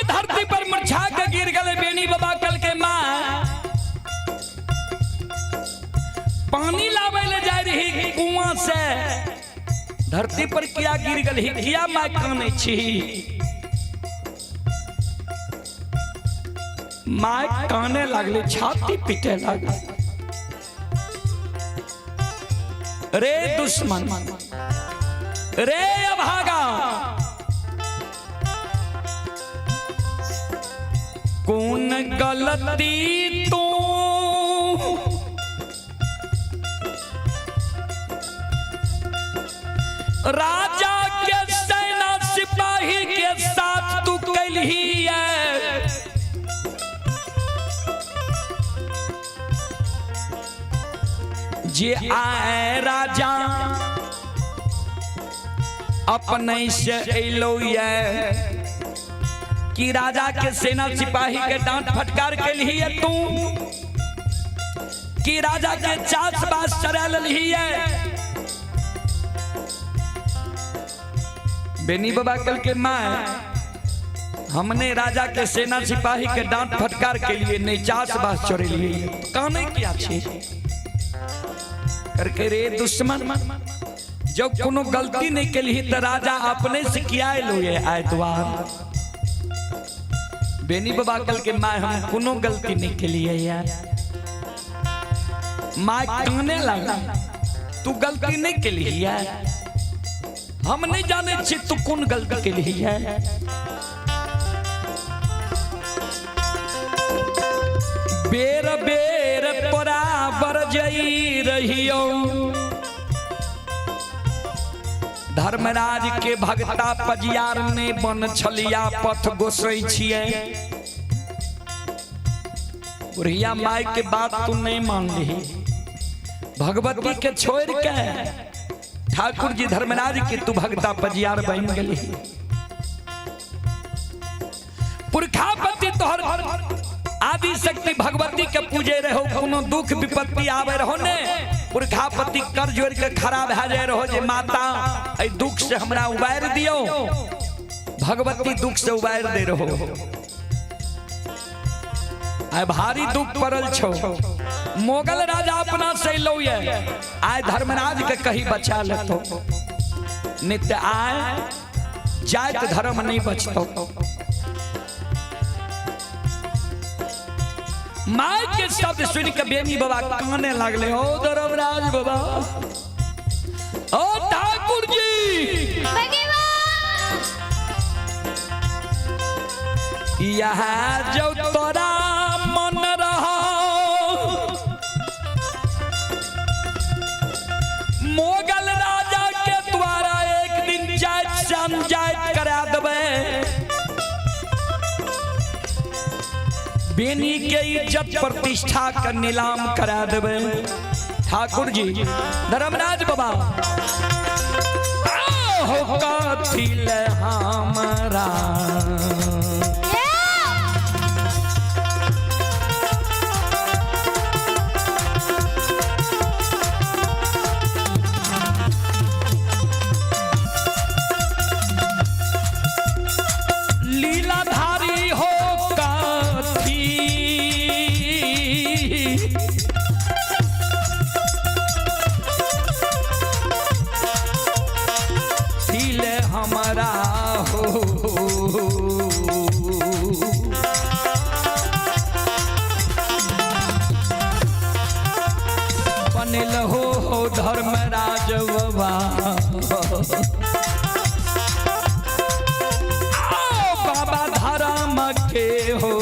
धरती पर मुरझा के गिर गए बेनी बाबा कल के माँ पानी लावे ले जा रही कुआं से। धरती पर किया गिर गई किया माँ काने छी। माँ काने लगले छाती पीटे लगले। रे दुश्मन रे अभागा कौन गलती तू राजा के सेना सिपाही के साथ तू कलही है। जे आए राजा अपने से अलो ये कि राजा के सेना सिपाही के डांट फटकार के लिए तू कि राजा के चास बास चरा ली है। बेनी बाबा कल के माँ हमने राजा के सेना सिपाही के डांट फटकार के लिए नहीं चास बास चोरे लिए तो कहने क्या छे करके रे दुश्मन जब कोनो गलती नहीं के लिए तो राजा अपने से किया लो ये आए द्वार। बेनी बाबा कल के माँ हम कोनो गलती नहीं के लिए यार माँ कहने लगा तू गलती नहीं के लिए यार हम नहीं जाने छी तू कौन गलती के लिए है। बेर बेर बराबर जई रहियो धर्मराज के भगता पजियार ने बन छलिया पथ गोसै छिए। बुढ़िया माई के बात तू नहीं मान ली भगवती के छोड़ के ठाकुर जी धर्मराज के तू भगता पजियार बन गली। पुरखापति तोहर आदि शक्ति भगवती के पूजे रहो कोनो दुख विपत्ति आवे रहो ने पुरखापति कर जोड़ के खड़ा भे जाए रहो जे माता ए दुख से हमरा उबार दियो भगवती दुख से उबार दे रहो। आय भारी दुख पड़ल छो मोगल राजा अपना से लो ये आय धर्मराज के कहीं बचा लेतो नित्य आय जात धर्म नहीं बचतो। माय के शब्द सुन के बेनी बाबा काने लगले ओ धर्मराज बाबा ओ ठाकुर जी यहाँ जो तोरा मन रहा मोगल राजा के द्वारा एक दिन जायज समझायज करा देबे बेनी के इज्जत प्रतिष्ठा का नीलाम करा देबे। ठाकुर जी धर्मराज बाबा हो कथी ले हमरा लीलाधारी हो हमारा हो बनिल हो धर्मराज बाबा बाबा धर्म के हो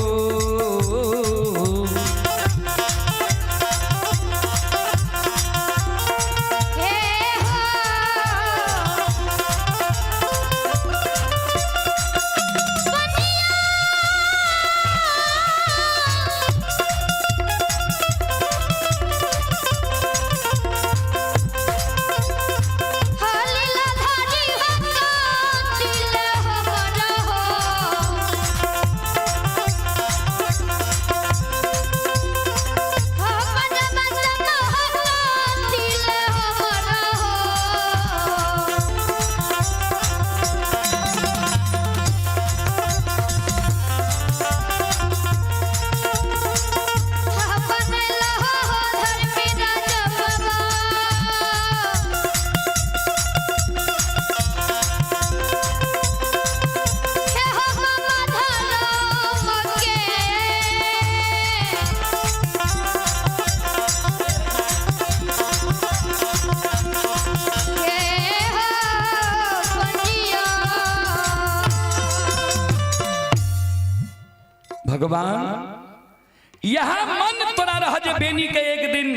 भगवान यहाँ मन तोरा रह जे बेनी के एक दिन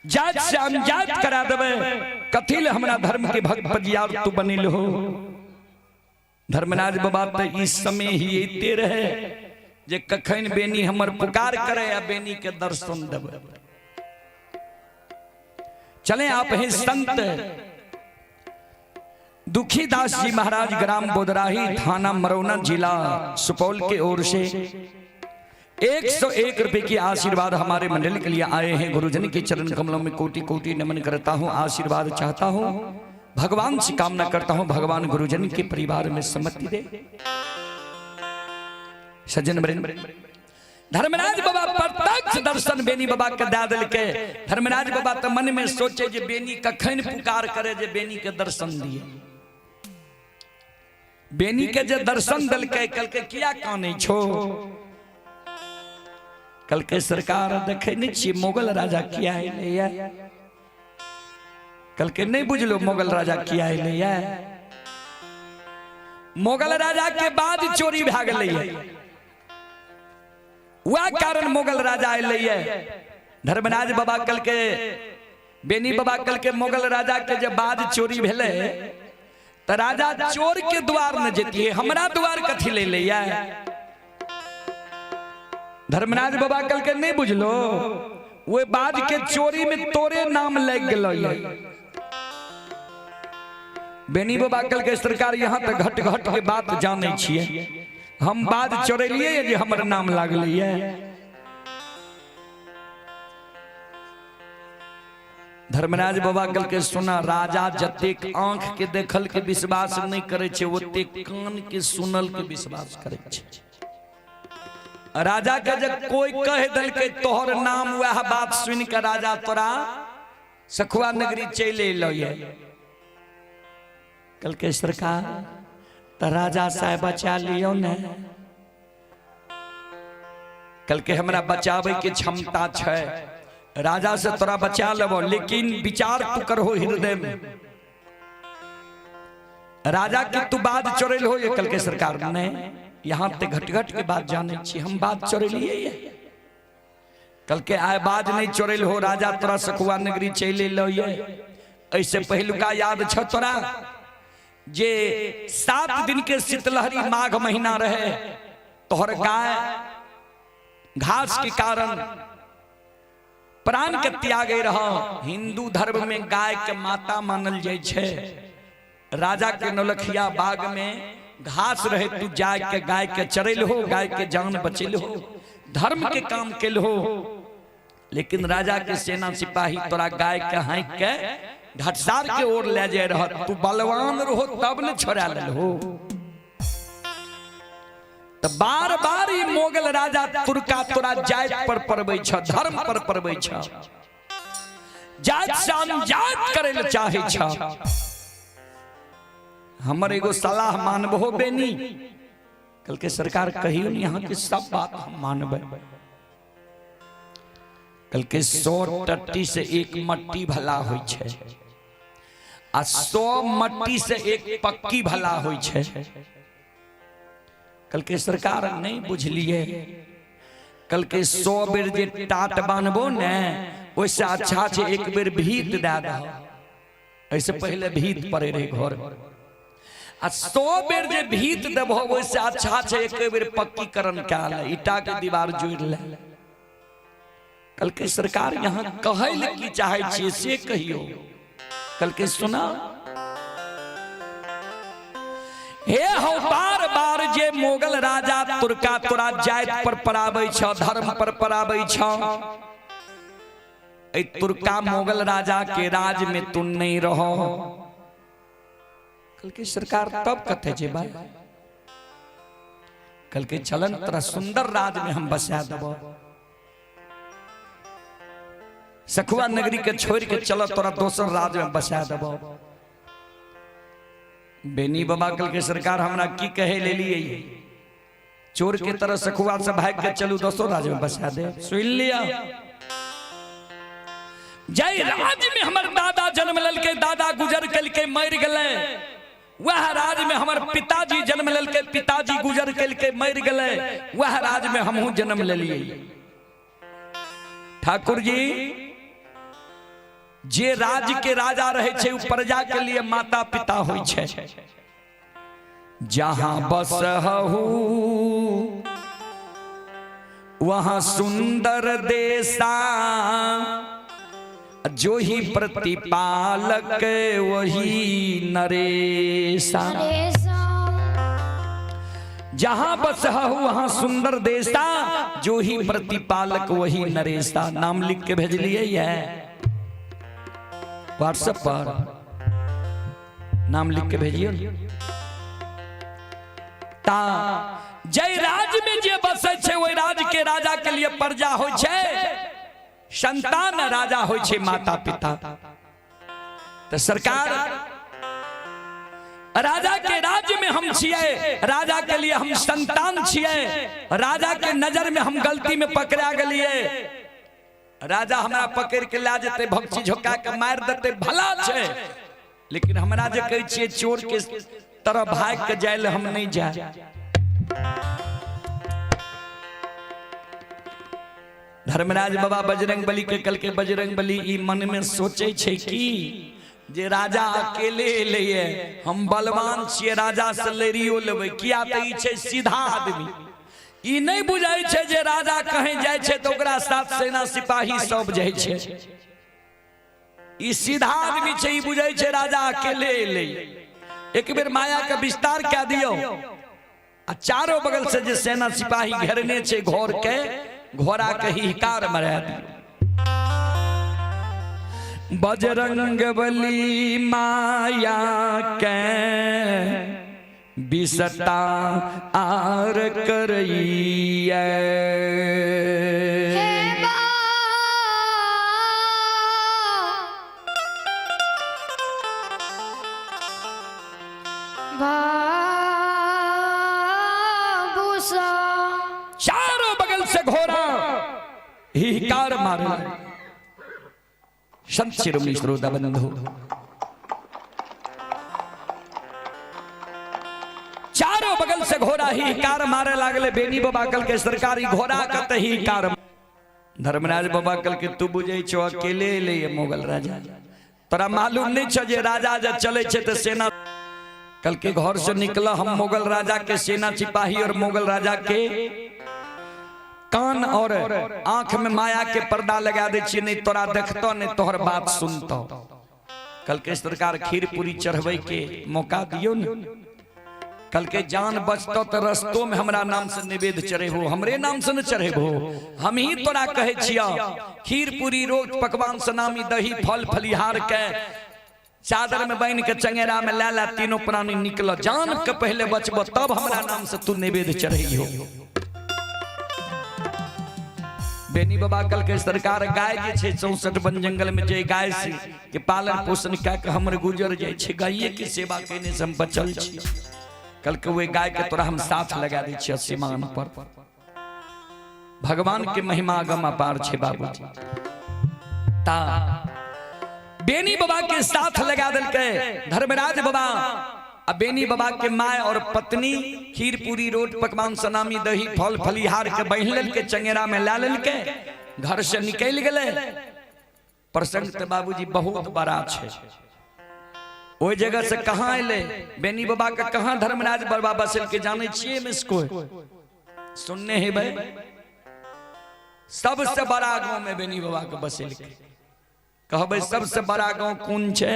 जात से अनजात करा देवे कथिल हमरा धर्म के भक्त पजियार तू बनिल हो। धर्मराज बाबा तो इस समय ही अते रहे जे कखन बेनी हमर पुकार करे या बेनी के दर्शन देवे। चले आप हैं संत दुखीदास जी महाराज ग्राम बोदराही थाना मरौना जिला सुपौल के ओर से 101 रुपए की आशीर्वाद हमारे मंडल के लिए आए हैं। गुरुजन के चरण कमलों में कोटि कोटि नमन करता हूं, आशीर्वाद चाहता हूं, भगवान से कामना करता हूं भगवान गुरुजन के परिवार में सम्मति दे। सज्जन वृंद धर्मराज बाबा प्रत्यक्ष दर्शन बेनी बाबा के दे दिल के। धर्मराज बाबा तो मन में सोचे जे बेनी कखन पुकार करे जे बेनी के दर्शन दिए। बेनी के जे दर्शन दिल के कल के किया काने छो। कल के सरकार देखे नहीं छी मुगल राजा किया है कल के नहीं बुझलो मुगल राजा किया है। मुगल राजा के बाद चोरी भाग गई वह कारण मुगल राजा है। धर्मराज बाबा कल के बेनी बाबा कल के मुगल राजा के जब बाद चोरी भेले तो राजा चोर के द्वार न जेतिए हमरा द्वार कथी ले लिया। धर्मराज बाबा कल के नहीं बुझलो वो बाद के चोरी में तोरे नाम लग गलो। बेनी बाबा कल के सरकार यहाँ तक घट घट के बात जाने छिए हम बाद चोरेलिए जे हमर नाम लागल है। धर्मराज बाबा कल के सुना राजा जतेक आंख के देखल के विश्वास नहीं करे छे ओते कान के सुनल के विश्वास करे छे। राजा के जब कोई कह दल के तोहर नाम वह बात सुन के राजा तोरा सखुआ नगरी चले लो। कल के सरकार तो राजा साहब बचा लियो ने कल के हमरा बचावे के क्षमता छे राजा से तोरा बचा लेबो लेकिन विचार तू करहो हृदय में राजा के तू बात चोरेल हो। ये कल के सरकार ने यहाँ ते घट घट के बात जाने छी हम बात चोरेलिए कल के आए बात नहीं चोरेल हो राजा तोरा सखुआ नगरी चले लो। ऐसे पहलुका याद छ तोरा जे 7 दिन के शीतलहरी माघ महीना रहे तोहर गाय घास के कारण प्राण के त्यागे रहा। हिंदू धर्म में गाय के माता मानल जाय छे। राजा के नौलखिया बाग में घास रहे तू जाय के गाय के चरेल हो गाय के जान बचेल हो धर्म के काम केल हो। लेकिन राजा के सेना सिपाही तोरा गाय के हाँक के घटसार के ओर ले जाए रह तू बलवान रहो तब न छोड़ा ले हो। तो बार बार ही मोगल राजा तुर्का तोरा जात पर परबै छ धर्म पर परबै छ जात से अनजात करे ले चाहे छ। हमर एगो सलाह मानबो बेनी कल के सरकार कहियो यहाँ के सब बात हम मानबे। कल के 100 टट्टी से एक मट्टी भला होई छे आ 100 मट्टी से एक पक्की भला होई छे। कल के सरकार नहीं बुझलिए कल के 100 बेर जे टाट बांधबो ने ओइसे अच्छा छे एक बेर भीत दे दो। ऐसे पहले भीत पड़े रहे घर आ 100 बेर जे भीत देबो ओइसे अच्छा छे एक बेर पक्कीकरण करा ले ईटा के दीवार जोड़ ले। कल के सरकार यहाँ कहल की चाहे छे से कहियो कल के सुना हे हो बार बार जे मोगल राजा तुर्का तोरा जात पर पराबै छ धर्म पर पराबै छ। ए तुर्का मोगल राजा के राज में तू नहीं रहो। कल के सरकार तब कथे जे भाई कल के चलन तोरा सुंदर राज में हम बसा देबो। सखुआ नगरी के छोड़ के चलो तोरा दोसर राज में बसा देबो। बेनी बाबा कल के सरकार हमरा की कहे ले लिए चोर के तरह सखुआ से भाग के चलू दोसर राज में बसा दे। सुन लिया जय राज में हमर दादा जन्म लल के दादा गुजर कल के मर गए वह राज में हमार पिताजी जन्म लेल के, पिताजी गुजर के मर गए, वह राज में हमहू जन्म ले लिए। ठाकुर जी जे राज के राजा रहे छे उ प्रजा के लिए माता पिता होय छे। जहां बसहु वहां सुंदर देशा, जो ही प्रतिपालक वही नरेशा। जहां बसहु वहां सुंदर देशा, जो ही प्रतिपालक वही नरेशा। नाम लिख के भेज लिए है व्हाट्सएप पर, नाम लिख के भेजिए। ता जय राज में जे बसे छे वही राज के राजा के लिए प्रजा होय छे, संतान राजा होय छे माता पिता। तो सरकार राजा के राज्य में हम छिए, राजा के लिए हम संतान छिए। राजा के नजर में हम गलती में पकड़ा गलिए, राजा हमरा पकड़ के ला जेते, भक्ति झोंका के मार देते, भला छे। लेकिन हमरा जे कहै छिए चोर के तरह भाग के जाए हम नहीं जाए। धर्मराज बाबा बजरंग बली के कल के बजरंग बली ई मन में सोचे छे कि जे राजा अकेले लिए हम बलवान छिए, राजा से लड़ियो लेबै। किया त ई छे सीधा आदमी, ई नहीं बुझाई छे जे राजा कहीं जाय छे तो ओकरा साथ सेना सिपाही सब जाय छे। ई सीधा आदमी छे, ई बुझाई छे राजा अकेले ले। एक बेर माया का विस्तार क्या दियो, आ चारों बगल से जे सेना सिपाही घेरने छे घोर के, घोड़ा के हिकार मरा दियो। बजरंग बली माया के बिसता आर करइए। चारों बगल से घोड़ा हिकार मारे। संत शिरोमणि श्रोता बंधु, चारों बगल से घोड़ा ही कार मारे लागले। बेनी बाबा कल के सरकारी घोड़ा कत ही कार। धर्मराज बाबा कल के तू बुझे छो अकेले ले मोगल राजा, तोरा मालूम नहीं छो जे राजा जब चले छे तो सेना। कल के घर से निकला हम मोगल राजा के सेना सिपाही और मोगल राजा के कान और आंख में माया के पर्दा लगा दे छी, नहीं तोरा देखतो नहीं तोहर बात सुनतो। कल के सरकार खीर पूरी चढ़वे के मौका दियो न। कल के जान बचतो तो रस्तों में हमरा नाम से निवेद चढ़े हो, हमरे नाम से न चढ़े हो। हम ही तोरा कहे छिया खीर पूरी रोट पकवान सनामी दही फल फलिहार के चादर में बन के चंगेरा में ला ला तीनों प्राणी निकल। जान के पहले बचबो तब हमरा नाम से तू निवेद चढ़ी हो। बेनी बाबा कल के सरकार गाय जे छे 64 वन जंगल में जे गाय से के पालन पोषण का के हमर गुजर जाय छे, गाये की सेवा करने से हम बचल छी। कल के वे गाय के तोरा हम साथ लगा दै छी आसमान पर। भगवान के महिमा गम अपार छे बाबूजी। ता बेनी बाबा के साथ लगा दिल के धर्मराज बाबा। अब बेनी बाबा के माय और पत्नी खीर पूरी रोट पकवान सनामी दही फल फलिहार के बहिन के चंगेरा में ला लेल के घर से निकल गए। प्रसंग तो बाबूजी बहुत बड़ा छे। ओई जगह से कहां अले बेनी बाबा का, कहां धर्मराज बाबा बसल के जाने छिए में इसको सुनने है भाई। सबसे बड़ा गांव में बेनी बाबा के बसल के कहबे सबसे बड़ा गांव कौन छे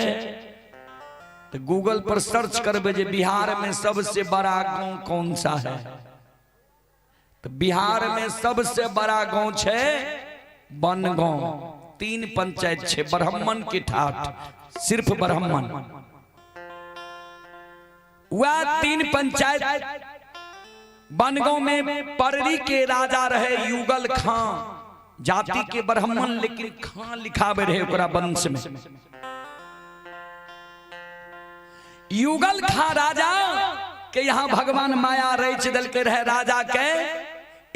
तो गूगल पर सर्च करबे जे बिहार में सबसे बड़ा गांव कौन सा है। तो बिहार में सबसे बड़ा गांव छे बनगांव। 3 पंचायत छे, ब्राह्मण के ठाठ, सिर्फ ब्राह्मण। वह 3 पंचायत बनगांव में पररी के राजा रहे युगल खां, जाति के ब्राह्मण लेकिन खां लिखावे रहे ओकरा वंश में। युगल खां राजा के यहाँ भगवान माया रच दल के रहे। राजा के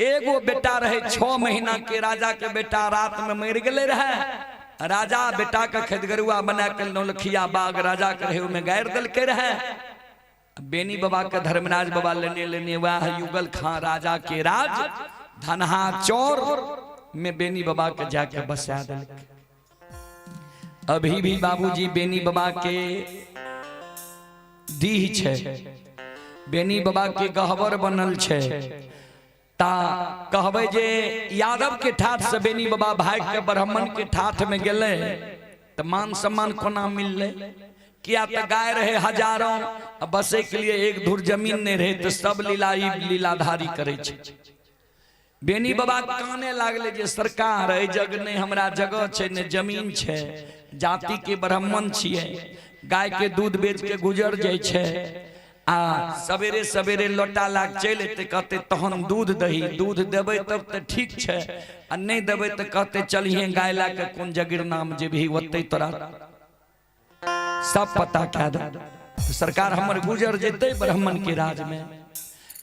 एगो बेटा रहे 6 महीना के, राजा के बेटा रात में मर गए रहे। राजा बेटा का खेतगरुआ बना के नौलखिया बाग राजा के रहे में गायर दल के रहे। बेनी बाबा के धर्मराज बाबा लेने वह युगल खां राजा के राज धनहा चौर में बेनी बाबा के जाके बसा दिल। अभी भी बाबूजी बेनी बाबा के दीह छे, बेनी बाबा के गहवर बनल छे। ता कहबे जे यादव के ठाठ से बेनी बाबा भाग के ब्राह्मण के ठाठ में गेले तो मान सम्मान कोना मिलले? किया तो गाय रहे हजारों, बसे के लिए एक धुर जमीन नहीं रहे तो सब लीलाधारी करे छे। बेनी बाबा काने लागले जे सरकार ए जग ने हमरा जगह छे ने जमीन छे, जाति के ब्राह्मण छिए, गाय के दूध बेच के गुजर जाय छे। आ सवेरे सवेरे लोटा लाग चले ते कहते तहन दूध दही, दूध देबे तब तो ठीक छे, आ नहीं देबे तो कहते चलिए गाय ला के कौन जगीर नाम जे भी ओते तोरा सब पता क्या दे। तो सरकार हमर गुजर जेते ब्राह्मण के राज में,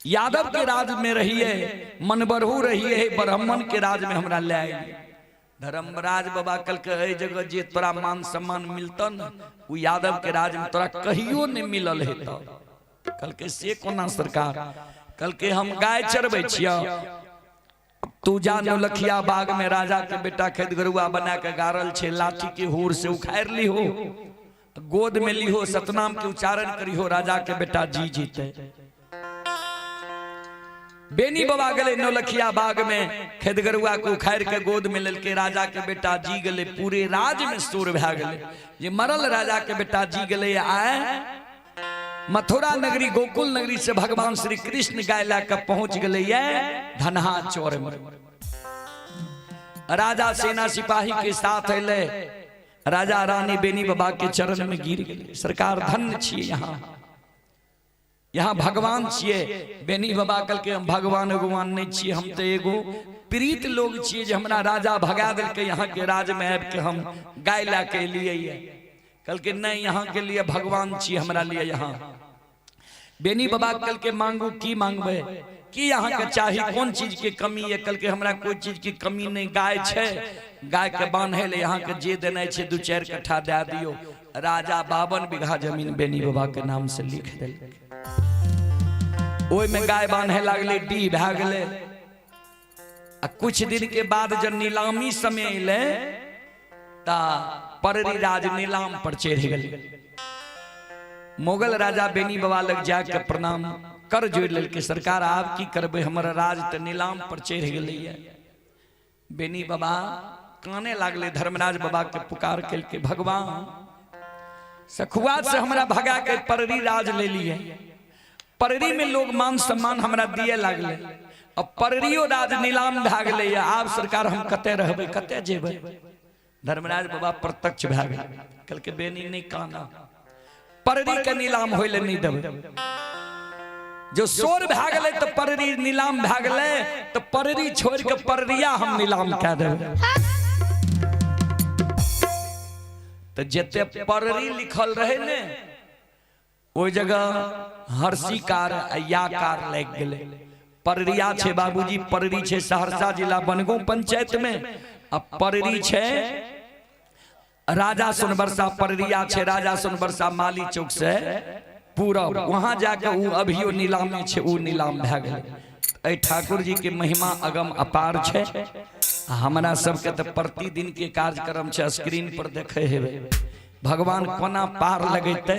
यादव के राज में रहिए, मनबरहू रहिए, ब्राह्मण के राज में हमरा ले आई। धर्मराज बाबा कल के जगह जे तोरा मान सम्मान मिलता न वो यादव के राज में तोरा कहियो नहीं मिलल है। तो कल के से कोना सरकार, कल के हम गाय चरबे छिया, तू जा नौलखिया बाग में राजा के बेटा खेत गरुआ बना के गारल छे, लाठी के हुर से उखाड़ ली हो, गोद में ली हो, सतनाम के उच्चारण करी हो, राजा के बेटा जी जीते। बेनी बाबा गले नौलखिया बाग में खेत गरुआ को उखाड़ के गोद में लेल के राजा के बेटा जी गले। पूरे राज में शोर भा गले ये मरल राजा के बेटा जी गले। आए मथुरा नगरी गोकुल नगरी से भगवान श्री कृष्ण गाय लाकर पहुंच गए ये धनहा चौर में। राजा सेना सिपाही के साथ अले, राजा रानी बेनी बाबा के चरण में गिर गए। सरकार धन्य छिए, यहाँ भगवान छिए। बेनी बाबा कल के हम भगवान भगवान नहीं छिए, हम तो एगो प्रीत लोग छिए जे हमरा राजा भगा दिल के यहाँ के राज में आब के हम गाय ला के लिए। कल के नहीं, यहाँ के लिए भगवान छिए हमरा लिए। यहाँ बेनी बाबा कल के मांगू की मांगबे कि यहाँ के चाहिए, कौन चीज के कमी है? कल के हमरा कोई चीज की कमी नहीं, गाय छे, गाय के बांधे ले यहाँ के जे देना छे 2-4 कट्ठा दे दियो। राजा 52 बीघा जमीन बेनी बाबा के नाम से लिख दिल। ओय में गाय बांधे लागले, डी भा गले। कुछ दिन के बाद जब नीलामी समय अले ता पररी राज नीलाम पर चढ़ गए। मुगल राजा बेनी बाबा लग जाके प्रणाम कर जोड़ लेल के सरकार आप की करबे, हमारा राज तो नीलाम पर चढ़ गए। बेनी बाबा काने लागले, धर्मराज बाबा के पुकार के भगवान सखुआ से हमरा भगा के पररी राज ले लिए। पररी में लोग मान सम्मान हमरा दिए लागले, अब पररियो राज नीलाम भा गए। आप सरकार हम कते रहबे, कते जेबे? धर्मराज बाबा प्रत्यक्ष भा गए। कल के बेनी नहीं काना, पररी के नीलाम होइले नहीं देबे। जो शोर भा गए तो पररी नीलाम भा गए, तो पररी छोड़ के पररिया हम नीलाम कह देबे। तो जते पररी लिखल रहे ने ओ जगह हर्षिकार याकार लग गए। पररिया छे बाबूजी, पररी छे सहरसा जिला बनगांव पंचायत में। अब पररी छे राजा सोनबरसा, पररिया छे राजा सोनबरसा माली चौक से पूरा वहां जाके उ अभियो नीलाम में छे, उ नीलाम भा गए। ठाकुर जी के महिमा अगम अपार छे। हमरा सबके तो प्रतिदिन के कार्यक्रम छे स्क्रीन पर देखे हेबे। भगवान कोना पार लगेते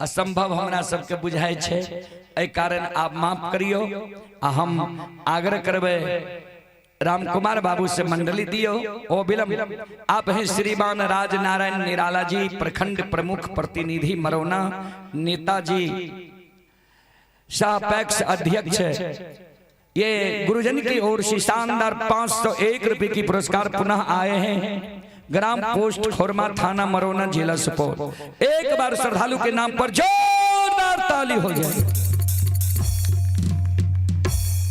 असंभव हमरा सबके बुझाय छे। एहि कारण आप माफ करियो। हम आग्रह करबे रामकुमार बाबू से मंडली दियो ओ विलंब। आप हैं श्रीमान राजनारायण निराला जी, प्रखंड प्रमुख प्रतिनिधि मरौना, नेताजी शाहपैक्स अध्यक्ष। ये गुरुजन की ओर से शानदार 501 रुपए की पुरस्कार पुनः आए हैं। ग्राम पोस्ट खोरमा, थाना मरौना, जिला सुपौल। एक बार श्रद्धालु के नाम पर जोरदार ताली हो जाए।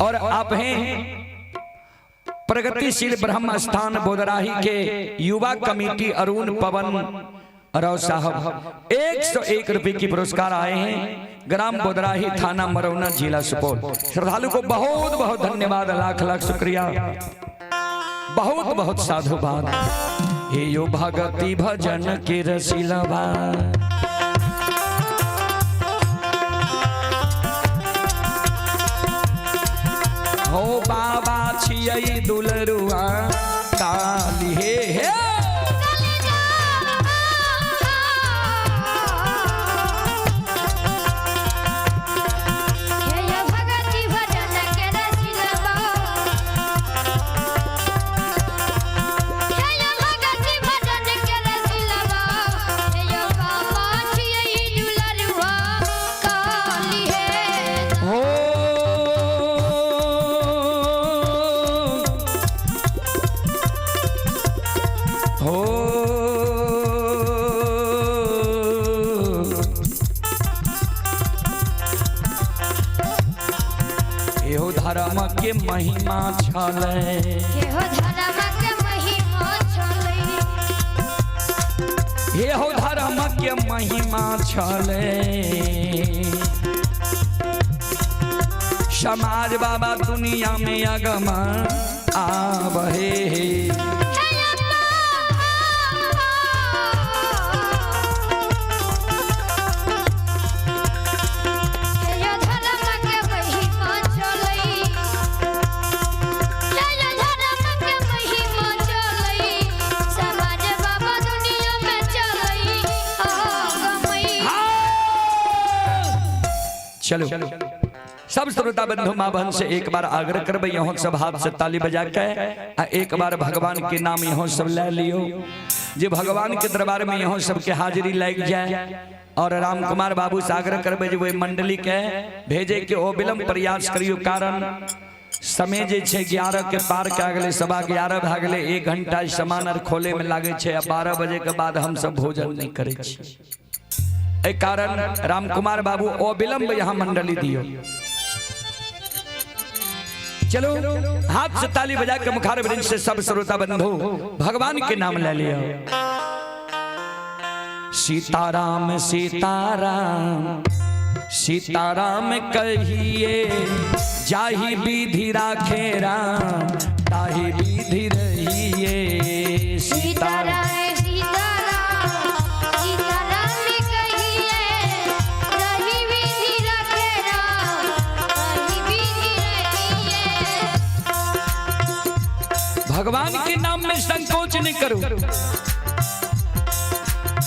और आप हैं प्रगतिशील ब्रह्म स्थान बोदराही के युवा कमेटी अरुण पवन राव साहब। 101 रुपए की पुरस्कार आए हैं। ग्राम बोदराही, थाना मरौना, जिला सुपौल। श्रद्धालु को बहुत बहुत धन्यवाद, लाख लाख शुक्रिया, बहुत बहुत साधुवाद। हे यो भगति भजन के रसीला हो बाबा छियै दुलरुआ काली हे धर्म के महिमा छलै एहो धर्म के महिमा छलै एहो धर्म के महिमा छलै समाज बाबा दुनिया में अगम आबहे चलो सब श्रोता बंधु माँ बहन से एक बार आग्रह करबे यहाँ सब हाथ से ताली बजा के एक बार भगवान के नाम यहाँ सब ले लियो जे भगवान के दरबार में यहाँ सबके हाजिरी लग जाए और राम कुमार बाबू से आग्रह करबे जे वही मंडली के भेजे के ओ विलम्ब प्रयास करियो कारण समय जे 11 के पार के गेले 11:15 भ गेले 1 घंटा सामान और खोले में लागे छे 12 बजे के बाद हम सब भोजन नहीं करे छी एक कारण राम कुमार बाबू अविलंब यहाँ मंडली दियो चलो हाथ से ताली बजा के मुखार वृंद से सब श्रोता बंधु भगवान के नाम ले लिया सीताराम सीताराम सीताराम कहिए जाहि विधि राखे राम ताहि विधि रहिए सीताराम भगवान के नाम में संकोच नहीं करो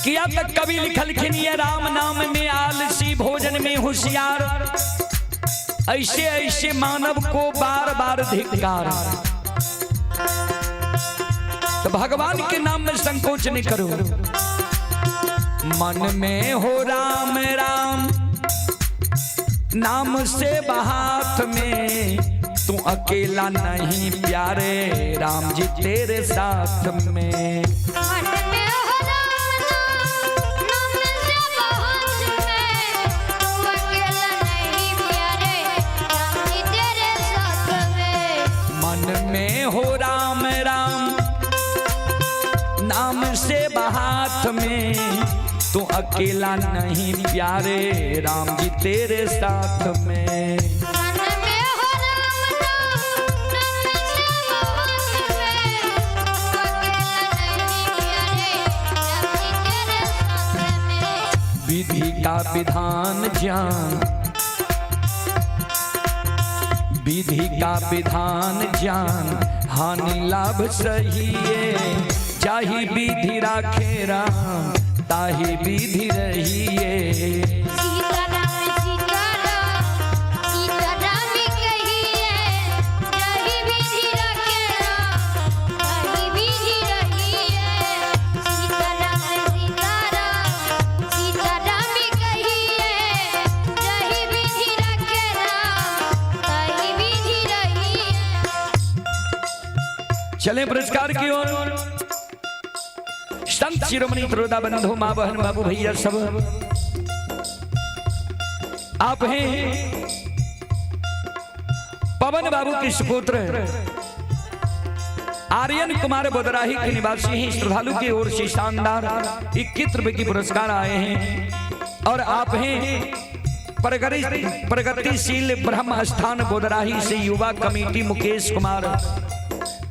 किया तक कवि लिखलखिन ये राम नाम में आलसी भोजन में होशियार ऐसे ऐसे मानव को बार बार धिक्कार तो भगवान के नाम में संकोच नहीं करो मन में हो राम राम नाम से बहात में तू अकेला नहीं प्यारे राम जी तेरे साथ में मन में हो राम नाम से बहात में तू अकेला नहीं प्यारे राम जी तेरे साथ में मन में हो राम राम नाम से बहात में तू अकेला नहीं प्यारे राम जी तेरे साथ में विधि का विधान जान विधि का विधान जान हानि लाभ सही जाहि विधि राखे राम ताहि विधि रहिए चले पुरस्कार की ओर संत शिरोमणि त्रोदा बंधु माँ बहन बाबू भैया सब आप हैं पवन बाबू के सुपुत्र आर्यन कुमार बोदराही के निवासी हैं श्रद्धालु की ओर से शानदार 21 रुपए की पुरस्कार आए हैं और आप हैं प्रगतिशील ब्रह्म स्थान बोदराही से युवा कमेटी मुकेश कुमार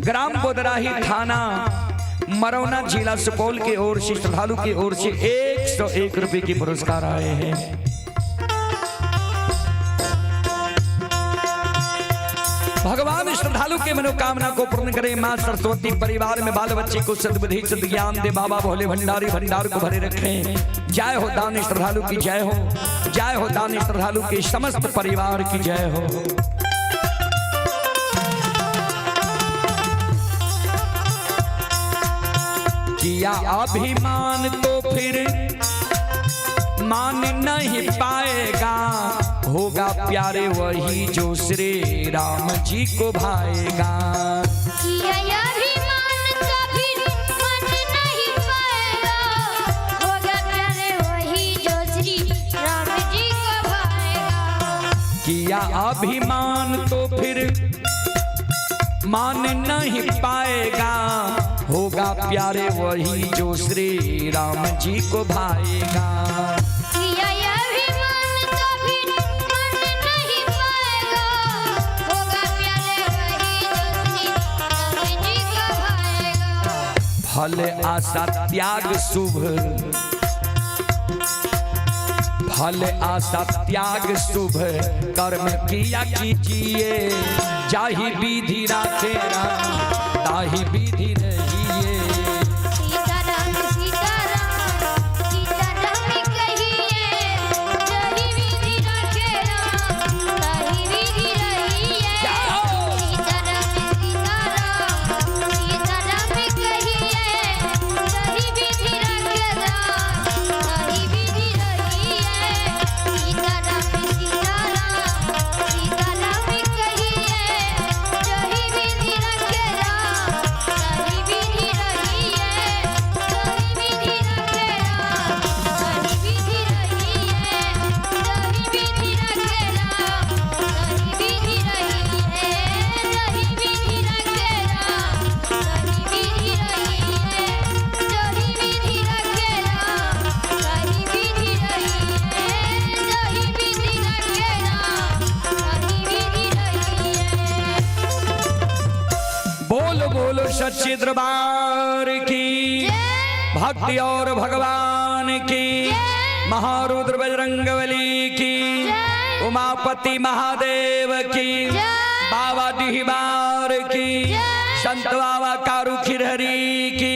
ग्राम बोदराही थाना मरौना जिला सुपौल की ओर से श्रद्धालु की ओर से 101 रुपए की पुरस्कार आए हैं। भगवान श्रद्धालु के मनोकामना को पूर्ण करे माँ सरस्वती। परिवार में बाल बच्चे को सद्बुद्धि सद्ज्ञान दे। बाबा भोले भंडारी भंडार को भरे रखें। जय हो दानी श्रद्धालु की जय हो। जय हो दानी श्रद्धालु के समस्त परिवार की जय हो। किया अभिमान तो फिर मान नहीं पाएगा। होगा प्यारे वही जो श्री राम जी को भाएगा। किया अभिमान तो फिर मान नहीं पाएगा। होगा प्यारे वही जो श्री राम जी को भाएगा। किया अभिमान तो फिर मान नहीं पाएगा। होगा प्यारे वही जो श्री राम जी को भाएगा। किया अभिमान तो फिर मान नहीं पाएगा। होगा प्यारे वही जो श्री राम जी को भाएगा। फल आशा त्याग शुभ। फल आशा त्याग शुभ कर्म किया कीजिए। जाहि विधि राखे राम ताहि विधि रहिए। सीताराम सीताराम सीताराम कहिए। जहि विधि राखे राम ताहि विधि रहिए। सीताराम सीताराम सीताराम कहिए। जहि विधि राखे राम ताहि विधि रहिए। सीताराम सीताराम सीताराम कहिए। जहि विधि राखे राम ताहि विधि रहिए। जहि विधि राखे राम ताहि विधि रहिए। जहि विधि राखे राम ताहि विधि रहिए। जहि विधि राखे राम ताहि विधि रहिए। जहि विधि राखे राम ताहि विधि रहिए। जहि विधि राखे राम ताहि विधि रहिए। बोल बोल सच्चे दरबार की भक्ति और भगवान की। महारुद्र बजरंगबली की। उमापति महादेव की। बाबा डिहबार की। संत बाबा कारू खिरहरी की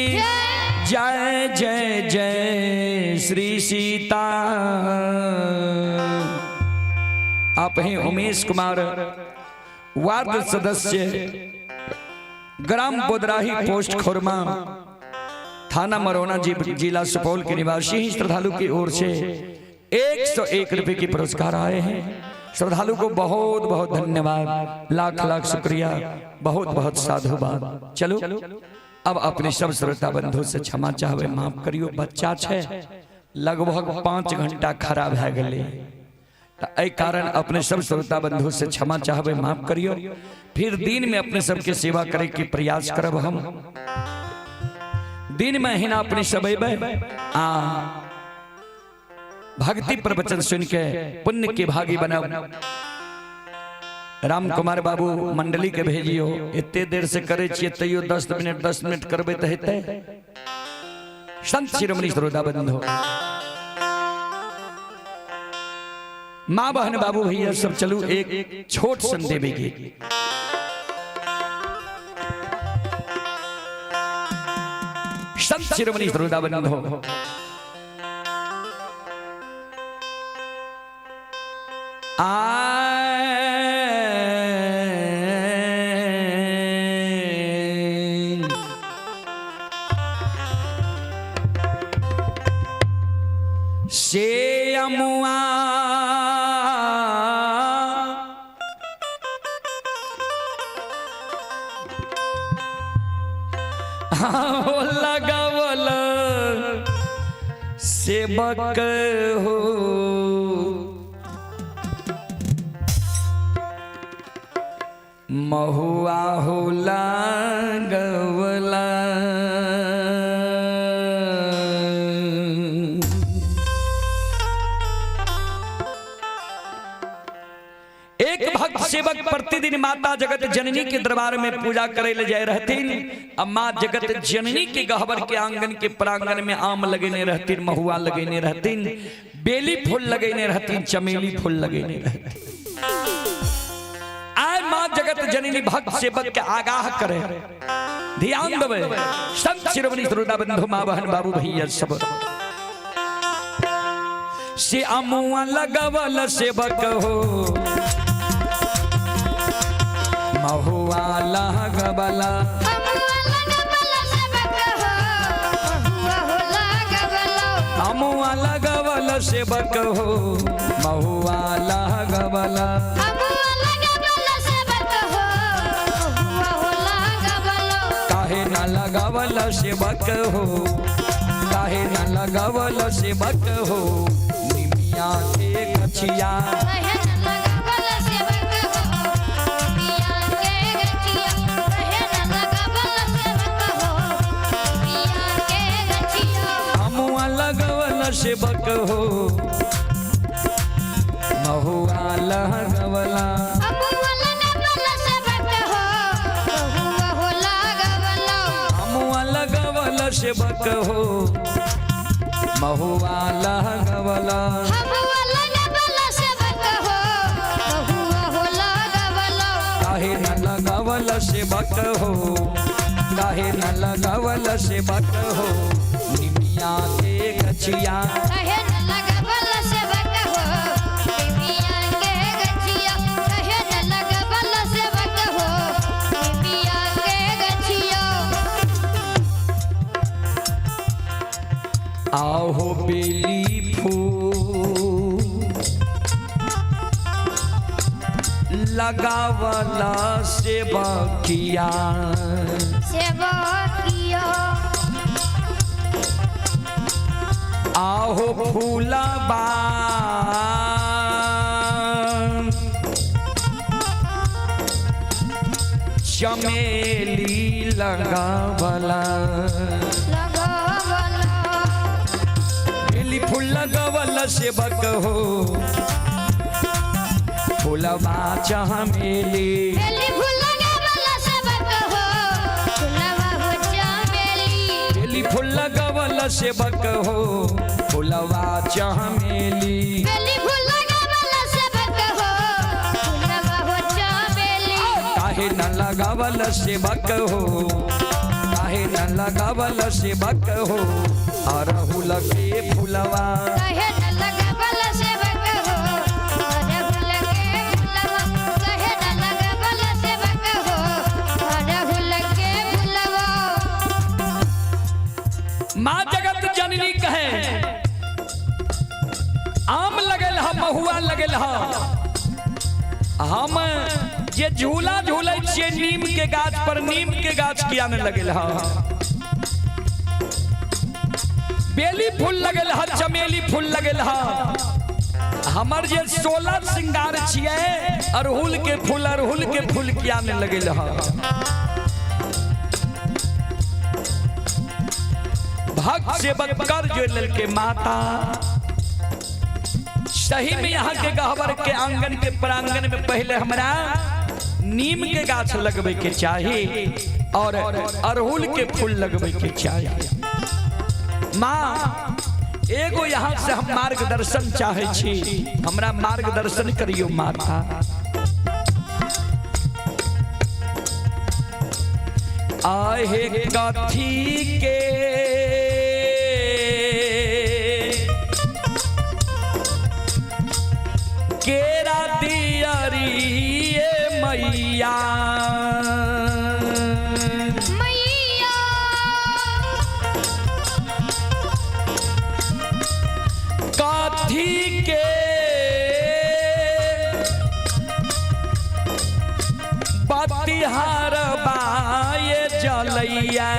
जय जय जय श्री सीता। आप हैं उमेश कुमार वार्ड सदस्य ग्राम बोदराही पोस्ट खोरमा थाना मरौना जिला सुपौल के निवासी श्रद्धालु की ओर से 101 रुपए की पुरस्कार आए हैं। श्रद्धालु को बहुत बहुत धन्यवाद। लाख लाख शुक्रिया। बहुत बहुत साधुवाद। चलो अब अपने सब श्रोता बंधु से क्षमा चाहवे माफ करियो। बच्चा छे लगभग 5 घंटा खड़ा भए गेले एहि कारण अपने सब श्रोता बंधु से क्षमा चाहवे माफ करियो। फिर दिन में अपने सबके सेवा करे के प्रयास करब। हम दिन में हिना अपने सब भक्ति प्रवचन सुन के पुण्य के भागी बनब। राम कुमार बाबू मंडली के भेजियो। इतने देर से करे छिए तैयो 10 मिनट करबे त हेतै। संत शिरोमणि श्रोता बंधु माँ बहन बाबू भैया सब चलू एक छोट सन देवी गीत। संत शिरोमणि श्रोता बंधु से अमुआ लगावल सेवक हो महुआ हो लागवला एक भक्त सेवक प्रतिदिन माता जगत जननी के दरबार में पूजा करे ले जाए रहतीन। अब माँ जगत जननी के गहबर के आंगन के प्रांगण में आम लगेने रहतीन, महुआ लगेने रहतीन, बेली फूल लगेने रहतीन, चमेली फूल लगेने रहतीन। आय माँ जगत जननी भक्त सेवक के आगाह करे ध्यान देवे संत शिरोमणि सरोदा बंधु मां बहन बाबू भैया सब से अमुआ लगवल सेवक हो महुआ लगवला अमुआ लगवल सेवक हो महुआ लगवला काहे न लगावल सेवक हो काहे न लगावल सेवक हो निमिया के गछिया अमुआ लगवल सेवक हो महुआ लगवला सेवक हो महुआ लगवला काहे न लगवल सेवक हो काहे न लगवल सेवक हो निमिया के गछिया आहो बेली फूल लगावला सेवकिया आहो फूलबा चमेली लगावला फूल लगवल सेवक हो फूलबा चमेली फूल लगवल सेवक हो फूलबा चमेली काहे न लगावल सेवक हो काहे न लगावल सेवक हो अरहुल के फूलवा माँ जगत जननी कहे आम लगल है महुआ लगल है हम जे झूला झूले छे नीम के गाछ पर नीम के गाछ किया न लगल है बेली फूल लगल है चमेली फूल लगल है हमर जे 16 श्रृंगार छिए अरहुल के फूल किया न लगल है भक्त सेवक कर जो ललके माता सही में यहाँ के गहवर के आंगन के प्रांगण में पहले हमरा नीम के गाछ लगबे के चाहिए और अरहुल के फूल लगबे के चाहिए। माँ एगो यहाँ से हम मार्गदर्शन चाहे छी हमरा मार्गदर्शन करियो माता। आहे कथी के केरा दियरी मैया कथी के बतिहार बाए जलैया